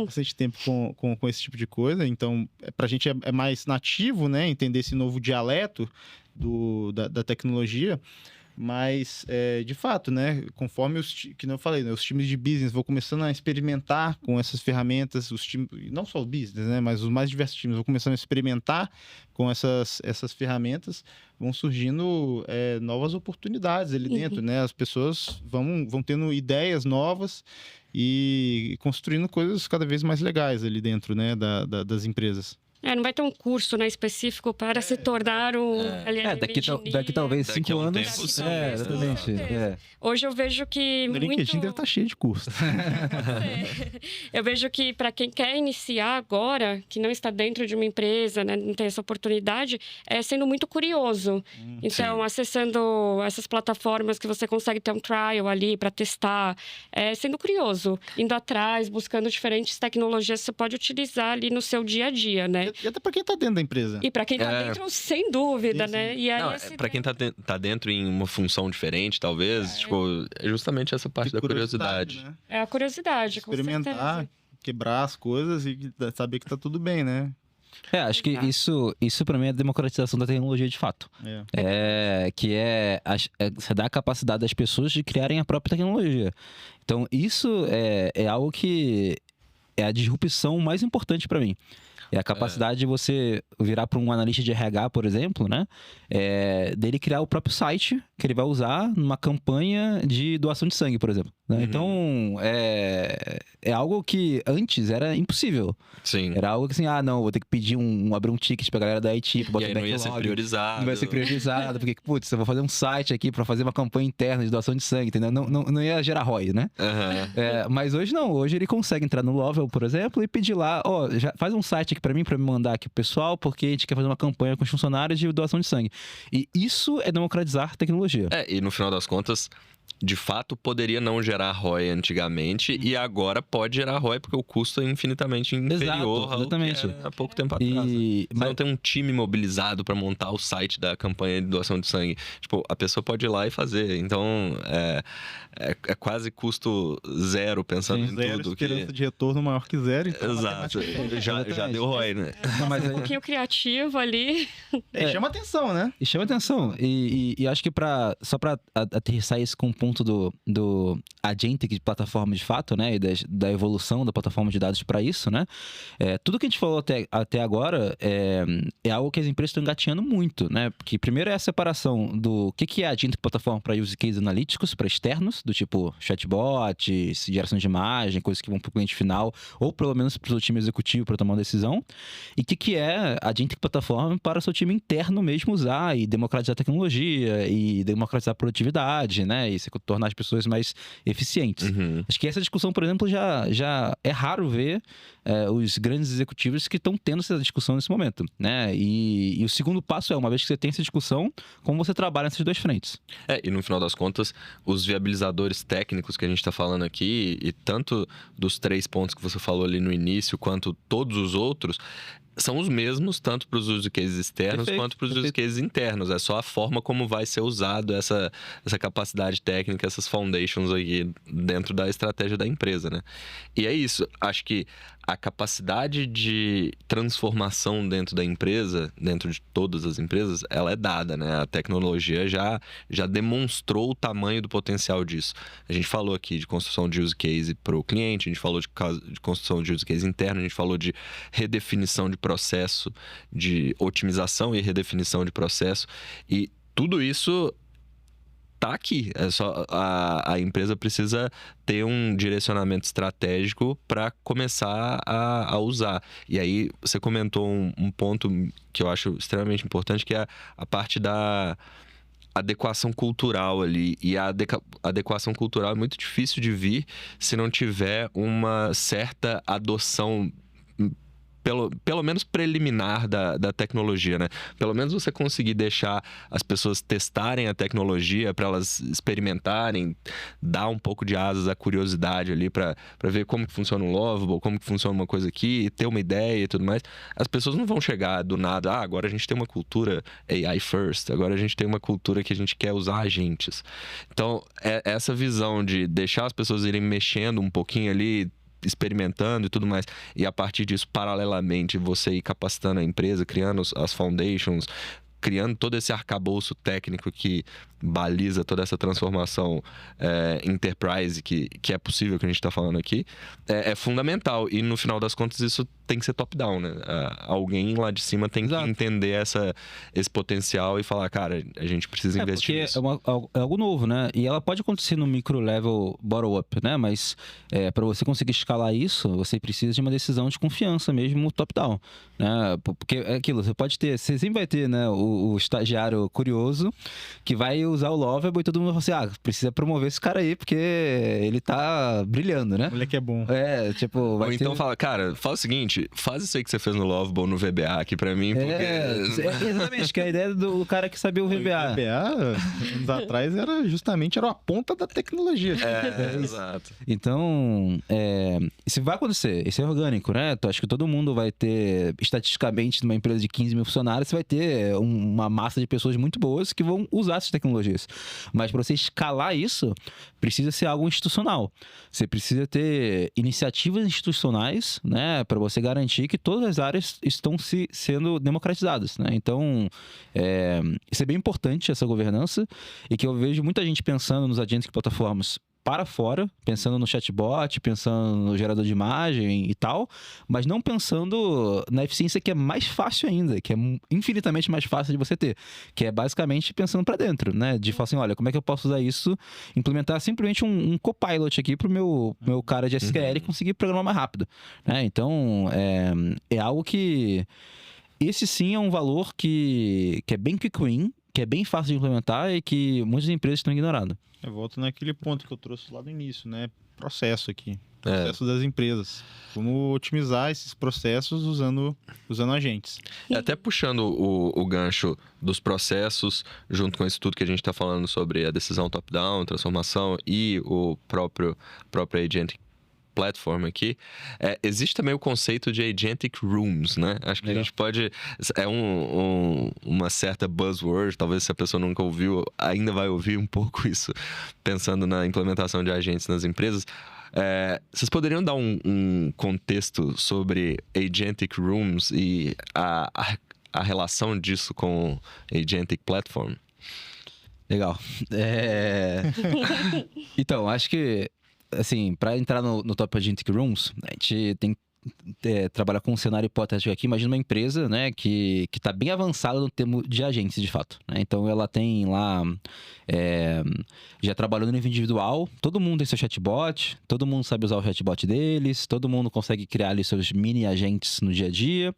Speaker 4: bastante tempo com esse tipo de coisa, então pra gente é mais nativo, né? Entender esse novo dialeto da tecnologia, mas de fato, né? Conforme que eu falei, né, os times de business vão começando a experimentar com essas ferramentas, os times, não só o business, né? Mas os mais diversos times vão começando a experimentar com essas ferramentas, vão surgindo novas oportunidades ali dentro, né? As pessoas vão tendo ideias novas e construindo coisas cada vez mais legais ali dentro, né? Das empresas.
Speaker 2: Não vai ter um curso, né, específico para se tornar um LLM
Speaker 5: Daqui talvez
Speaker 3: Daqui
Speaker 5: 5
Speaker 3: a um
Speaker 5: anos.
Speaker 3: tempo, sim.
Speaker 5: Exatamente.
Speaker 2: Hoje eu vejo que
Speaker 4: No LinkedIn deve estar cheio de curso.
Speaker 2: Eu vejo que para quem quer iniciar agora, que não está dentro de uma empresa, né, não tem essa oportunidade, é sendo muito curioso. Então,
Speaker 3: sim.
Speaker 2: acessando essas plataformas que você consegue ter um trial ali para testar, sendo curioso, indo atrás, buscando diferentes tecnologias que você pode utilizar ali no seu dia a dia, né?
Speaker 4: E até pra quem tá dentro da empresa.
Speaker 2: E para quem está
Speaker 3: É.
Speaker 2: dentro, sem dúvida,
Speaker 4: Sim,
Speaker 2: né? E aí,
Speaker 3: Não,
Speaker 2: esse
Speaker 3: pra quem tá dentro em uma função diferente, talvez, tipo, é justamente essa parte da curiosidade.
Speaker 4: Né?
Speaker 2: é a curiosidade, com
Speaker 4: Experimentar,
Speaker 2: certeza.
Speaker 4: quebrar as coisas e saber que tá tudo bem, né?
Speaker 5: Acho que isso para mim é a democratização da tecnologia de fato. Você dá a capacidade das pessoas de criarem a própria tecnologia. Então, isso é algo que é a disrupção mais importante para mim. É a capacidade de você virar para um analista de RH, por exemplo, né? Dele criar o próprio site que ele vai usar numa campanha de doação de sangue, por exemplo. Né? Então, é algo que antes era impossível.
Speaker 3: Sim.
Speaker 5: Era algo que assim, não, vou ter que pedir abrir um ticket pra galera da IT, pra
Speaker 3: E
Speaker 5: botar
Speaker 3: aí
Speaker 5: o
Speaker 3: não ia ser
Speaker 5: backlog.
Speaker 3: priorizado.
Speaker 5: Não vai ser priorizado, porque, putz, eu vou fazer um site aqui pra fazer uma campanha interna de doação de sangue, entendeu? Não ia gerar ROI, né?
Speaker 3: Aham.
Speaker 5: Mas hoje não, hoje ele consegue entrar no Lovell, por exemplo, e pedir lá, já faz um site aqui pra mim, pra me mandar aqui pro pessoal, porque a gente quer fazer uma campanha com os funcionários de doação de sangue. E isso é democratizar tecnologia.
Speaker 3: E no final das contas, de fato, poderia não gerar ROI antigamente e agora pode gerar ROI porque o custo é infinitamente inferior
Speaker 5: exatamente.
Speaker 3: ao que era há pouco tempo atrás. Você não tem um time mobilizado para montar o site da campanha de doação de sangue. Tipo, a pessoa pode ir lá e fazer. Então, é quase custo zero pensando em
Speaker 4: Zero
Speaker 3: tudo.
Speaker 4: esperança de retorno maior que zero. Então
Speaker 3: Exato. Já deu ROI, né?
Speaker 5: Mas
Speaker 2: Um pouquinho criativo ali.
Speaker 4: chama atenção, né?
Speaker 5: E chama atenção. E acho que só pra aterrissar isso com o ponto do agentic de plataforma de fato, né? E da evolução da plataforma de dados para isso, né? Tudo que a gente falou até agora é algo que as empresas estão engatinhando muito, né? Porque primeiro é a separação do que é agentic plataforma para use case analíticos, para externos, do tipo chatbot, geração de imagem, coisas que vão para o cliente final, ou pelo menos para o seu time executivo para tomar uma decisão. E o que é agentic plataforma para o seu time interno mesmo usar e democratizar a tecnologia e democratizar a produtividade, né? E tornar as pessoas mais eficientes. Acho que essa discussão, por exemplo, já é raro ver os grandes executivos que estão tendo essa discussão nesse momento, né? E o segundo passo uma vez que você tem essa discussão, como você trabalha nessas duas frentes.
Speaker 3: E no final das contas, os viabilizadores técnicos que a gente está falando aqui, e tanto dos 3 pontos que você falou ali no início, quanto todos os outros, são os mesmos tanto para os use cases externos quanto para os use cases internos. É só a forma como vai ser usado essa capacidade técnica, essas foundations aí dentro da estratégia da empresa, né? E é isso. Acho que a capacidade de transformação dentro da empresa, dentro de todas as empresas, ela é dada, né? A tecnologia já demonstrou o tamanho do potencial disso. A gente falou aqui de construção de use case para o cliente, a gente falou de construção de use case interno, a gente falou de redefinição de processo, de otimização e redefinição de processo, e tudo isso tá aqui. É só a empresa precisa ter um direcionamento estratégico para começar a usar. E aí você comentou um ponto que eu acho extremamente importante, que é a parte da adequação cultural ali. E a adequação cultural é muito difícil de vir se não tiver uma certa adoção, pelo menos preliminar da tecnologia, né? Pelo menos você conseguir deixar as pessoas testarem a tecnologia para elas experimentarem, dar um pouco de asas à curiosidade ali para ver como que funciona um Lovable, como que funciona uma coisa aqui, ter uma ideia e tudo mais. As pessoas não vão chegar do nada, agora a gente tem uma cultura AI first, agora a gente tem uma cultura que a gente quer usar agentes. Então, essa visão de deixar as pessoas irem mexendo um pouquinho ali, experimentando e tudo mais, e a partir disso, paralelamente, você ir capacitando a empresa, criando as foundations, criando todo esse arcabouço técnico que baliza toda essa transformação enterprise que é possível, que a gente está falando aqui, é fundamental. E no final das contas isso tem que ser top-down, né? Alguém lá de cima tem
Speaker 5: Exato.
Speaker 3: que entender esse potencial e falar, cara, a gente precisa investir
Speaker 5: Porque
Speaker 3: nisso.
Speaker 5: é algo novo, né? E ela pode acontecer no micro-level bottom-up, né? Mas para você conseguir escalar isso, você precisa de uma decisão de confiança mesmo top-down, né? Porque é aquilo, você sempre vai ter, né, o estagiário curioso que vai usar o Lovable e todo mundo vai falar assim, precisa promover esse cara aí porque ele tá brilhando, né?
Speaker 4: O moleque é bom.
Speaker 5: Tipo... vai
Speaker 3: Ou então
Speaker 5: ter...
Speaker 3: fala, cara, faz o seguinte, faz isso aí que você fez no Lovable, no VBA aqui pra mim, porque...
Speaker 5: Exatamente, que é a ideia do cara que sabia o
Speaker 4: O
Speaker 5: VBA.
Speaker 4: VBA, anos atrás, era a ponta da tecnologia.
Speaker 3: Exato.
Speaker 5: Então, isso vai acontecer, isso é orgânico, né? Então, acho que todo mundo vai ter, estatisticamente, numa empresa de 15 mil funcionários, você vai ter uma massa de pessoas muito boas que vão usar essas tecnologias. Mas para você escalar isso, precisa ser algo institucional. Você precisa ter iniciativas institucionais, né? Para você garantir que todas as áreas estão sendo democratizadas, né? Então, isso é bem importante, essa governança, e que eu vejo muita gente pensando nos agentes e plataformas para fora, pensando no chatbot, pensando no gerador de imagem e tal, mas não pensando na eficiência que é mais fácil ainda, que é infinitamente mais fácil de você ter, que é basicamente pensando para dentro, né? De falar assim, olha, como é que eu posso usar isso, implementar simplesmente um copilot aqui pro meu cara de SQL conseguir programar mais rápido, né? Então, é algo que... Esse sim é um valor que é bem quick win, que é bem fácil de implementar e que muitas empresas estão ignorando.
Speaker 4: Eu volto naquele ponto que eu trouxe lá no início, né? Processo aqui. Processo das empresas. Como otimizar esses processos usando agentes.
Speaker 3: Até puxando o gancho dos processos, junto com isso tudo que a gente está falando sobre a decisão top-down, transformação e o próprio Agentic Platform aqui, existe também o conceito de Agentic Rooms, né? Acho que a gente pode... É uma certa buzzword, talvez se a pessoa nunca ouviu, ainda vai ouvir um pouco isso, pensando na implementação de agentes nas empresas. Vocês poderiam dar um contexto sobre Agentic Rooms e a relação disso com Agentic Platform?
Speaker 5: Legal. Então, acho que, assim, para entrar no Top Agentic Rooms, a gente tem que trabalhar com um cenário hipotético aqui. Imagina uma empresa, né, que está bem avançada no termo de agentes, de fato, né? Então, ela tem lá... já trabalhou no nível individual, todo mundo tem seu chatbot, todo mundo sabe usar o chatbot deles, todo mundo consegue criar ali seus mini agentes no dia a dia.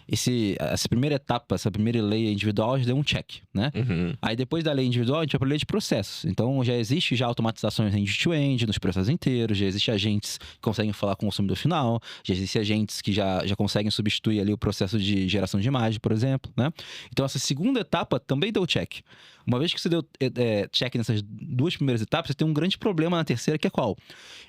Speaker 5: Essa primeira etapa, essa primeira lei individual já deu um check, né?
Speaker 3: Uhum.
Speaker 5: Aí depois da lei individual, a gente vai para a lei de processos. Então já existe já automatizações end-to-end nos processos inteiros, já existe agentes que conseguem falar com o consumidor final, já existem agentes que já conseguem substituir ali o processo de geração de imagem, por exemplo, né? Então essa segunda etapa também deu check. Uma vez que você deu check nessas duas primeiras etapas, você tem um grande problema na terceira, que é qual?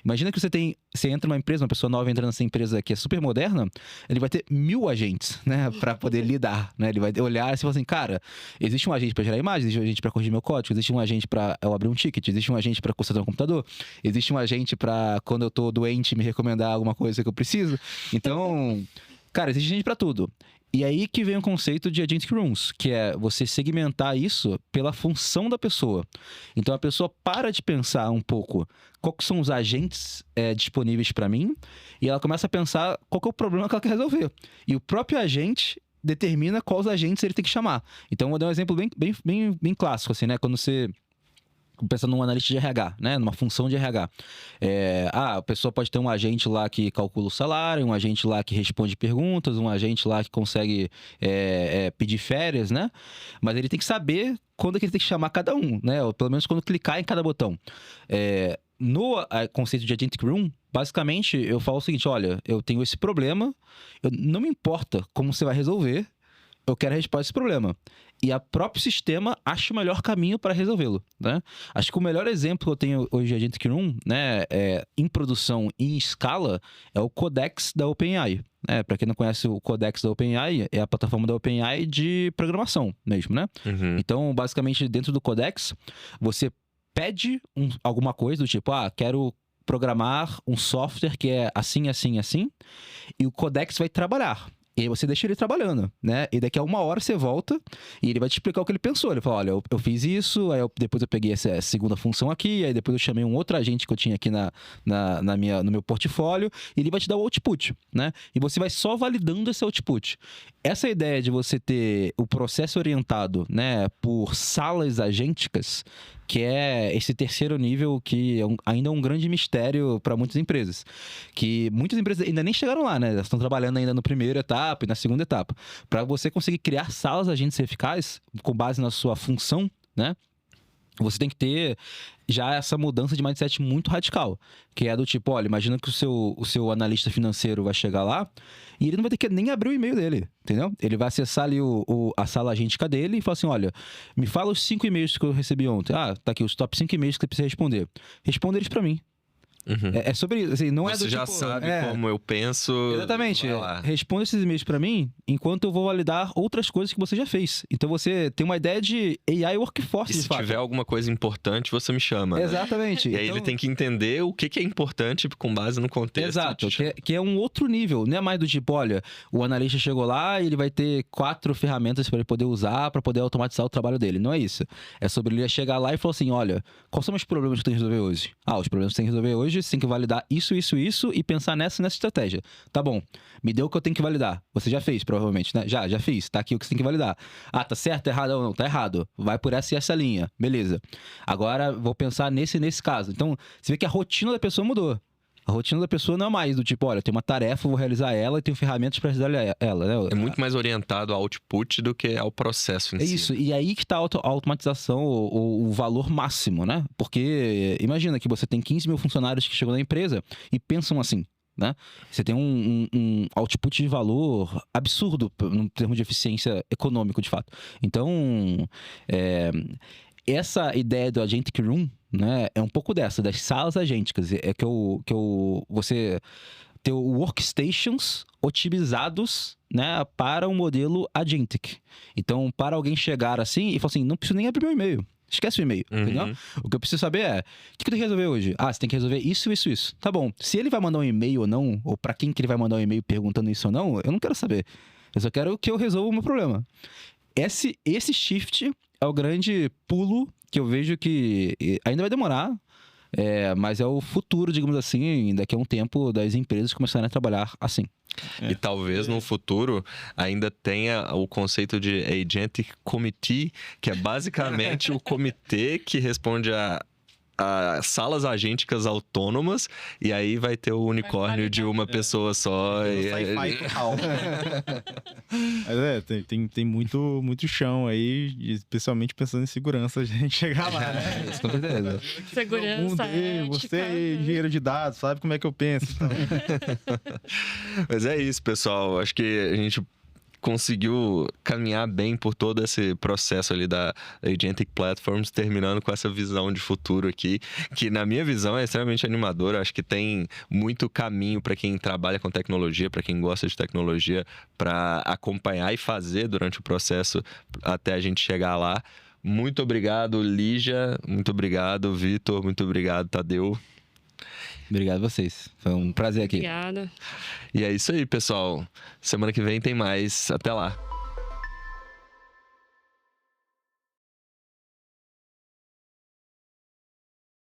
Speaker 5: Imagina que você entra numa empresa, uma pessoa nova entra nessa empresa que é super moderna, ele vai ter 1000 agentes, né, para poder lidar, né? Ele vai olhar e falar assim, cara, existe um agente para gerar imagem, existe um agente para corrigir meu código, existe um agente para eu abrir um ticket, existe um agente para consertar um computador, existe um agente para quando eu tô doente me recomendar alguma coisa que eu preciso. Então, cara, existe gente para tudo. E aí que vem o conceito de Agentic Rooms, que é você segmentar isso pela função da pessoa. Então a pessoa para de pensar um pouco quais são os agentes disponíveis para mim e ela começa a pensar qual que é o problema que ela quer resolver. E o próprio agente determina quais agentes ele tem que chamar. Então eu vou dar um exemplo bem clássico, assim, né? Quando você... Pensando num analista de RH, né? Numa função de RH. A pessoa pode ter um agente lá que calcula o salário, um agente lá que responde perguntas, um agente lá que consegue pedir férias, né? Mas ele tem que saber quando é que ele tem que chamar cada um, né? Ou pelo menos quando clicar em cada botão. No conceito de Agentic Room, basicamente eu falo o seguinte, olha, eu tenho esse problema, não me importa como você vai resolver, eu quero a resposta desse problema. E o próprio sistema acha o melhor caminho para resolvê-lo, né? Acho que o melhor exemplo que eu tenho hoje de Agentic Room, né, em produção e em escala, é o Codex da OpenAI. Para quem não conhece o Codex da OpenAI, é a plataforma da OpenAI de programação mesmo, né?
Speaker 3: Uhum.
Speaker 5: Então, basicamente, dentro do Codex, você pede alguma coisa do tipo, quero programar um software que é assim, assim, assim, e o Codex vai trabalhar. E aí você deixa ele trabalhando, né? E daqui a 1 hora você volta e ele vai te explicar o que ele pensou. Ele fala, olha, eu fiz isso, depois eu peguei essa segunda função aqui, aí depois eu chamei um outro agente que eu tinha aqui no meu portfólio, e ele vai te dar o output, né? E você vai só validando esse output. Essa ideia de você ter o processo orientado, né, por salas agênticas, que é esse terceiro nível que ainda é um grande mistério para muitas empresas. Que muitas empresas ainda nem chegaram lá, né? Elas estão trabalhando ainda na primeira etapa e na segunda etapa. Para você conseguir criar salas agentes eficazes com base na sua função, né? Você tem que ter já essa mudança de mindset muito radical, que é do tipo, olha, imagina que o seu analista financeiro vai chegar lá e ele não vai ter que nem abrir o e-mail dele, entendeu? Ele vai acessar ali a sala agêntica dele e falar assim, olha, me fala os 5 e-mails que eu recebi ontem. Ah, tá aqui os top 5 e-mails que você precisa responder. Responda eles para mim. É sobre isso, assim, não
Speaker 3: Você
Speaker 5: é do
Speaker 3: já
Speaker 5: tipo,
Speaker 3: sabe como eu penso.
Speaker 5: Exatamente.
Speaker 3: Vai lá.
Speaker 5: Responda esses e-mails pra mim enquanto eu vou validar outras coisas que você já fez. Então você tem uma ideia de AI workforce,
Speaker 3: E
Speaker 5: de
Speaker 3: se
Speaker 5: fato.
Speaker 3: tiver alguma coisa importante, você me chama. Né?
Speaker 5: Exatamente.
Speaker 3: E aí
Speaker 5: Então,
Speaker 3: ele tem que entender o que é importante com base no contexto.
Speaker 5: exato, que é um outro nível. Não é mais do tipo, olha, o analista chegou lá e ele vai ter 4 ferramentas para ele poder usar, para poder automatizar o trabalho dele. Não é isso. É sobre ele chegar lá e falar assim, olha, quais são os problemas que tem que resolver hoje? Ah, os problemas que tem que resolver hoje, você tem que validar isso e pensar nessa estratégia. Tá bom, me deu o que eu tenho que validar. Você já fez, provavelmente, né? Já fiz. Tá aqui o que você tem que validar. Ah, tá certo, errado ou não? Tá errado. Vai por essa e essa linha. Beleza. Agora, vou pensar nesse caso. Então, você vê que a rotina da pessoa mudou. A rotina da pessoa não é mais do tipo, olha, eu tenho uma tarefa, vou realizar ela e tenho ferramentas para realizar ela, né?
Speaker 3: É muito mais orientado ao output do que ao processo em
Speaker 5: É
Speaker 3: si.
Speaker 5: isso, e aí que tá a automatização, o valor máximo, né? Porque imagina que você tem 15 mil funcionários que chegam na empresa e pensam assim, né? Você tem um output de valor absurdo no termo de eficiência econômico, de fato. Então, essa ideia do Agentic Room, né, é um pouco dessa, das salas agênticas. É você ter workstations otimizados, né, para um modelo agentic. Então, para alguém chegar assim e falar assim, não preciso nem abrir meu e-mail. Esquece o e-mail, entendeu? O que eu preciso saber é, o que eu tenho que resolver hoje? Ah, você tem que resolver isso. Tá bom. Se ele vai mandar um e-mail ou não, ou para quem que ele vai mandar um e-mail perguntando isso ou não, eu não quero saber. Eu só quero que eu resolva o meu problema. Esse shift é o grande pulo que eu vejo que ainda vai demorar, mas é o futuro, digamos assim, daqui a um tempo das empresas começarem a trabalhar assim.
Speaker 3: E talvez no futuro ainda tenha o conceito de Agentic Committee, que é basicamente o comitê que responde a salas agênticas autônomas, e aí vai ter o unicórnio de uma pessoa só.
Speaker 4: Sci-fi total. Mas tem muito chão aí, especialmente pensando em segurança, a gente chegar lá, né?
Speaker 5: Com certeza.
Speaker 2: Segurança,
Speaker 4: Você
Speaker 2: ética,
Speaker 4: é engenheiro de dados, sabe como é que eu penso. Então.
Speaker 3: Mas é isso, pessoal. Acho que a gente conseguiu caminhar bem por todo esse processo ali da Agentic Platforms, terminando com essa visão de futuro aqui, que na minha visão é extremamente animadora. Acho que tem muito caminho para quem trabalha com tecnologia, para quem gosta de tecnologia, para acompanhar e fazer durante o processo até a gente chegar lá. Muito obrigado, Lígia. Muito obrigado, Vitor. Muito obrigado, Tadeu.
Speaker 5: Obrigado a vocês. Foi um prazer aqui.
Speaker 2: Obrigada.
Speaker 3: E é isso aí, pessoal. Semana que vem tem mais. Até lá.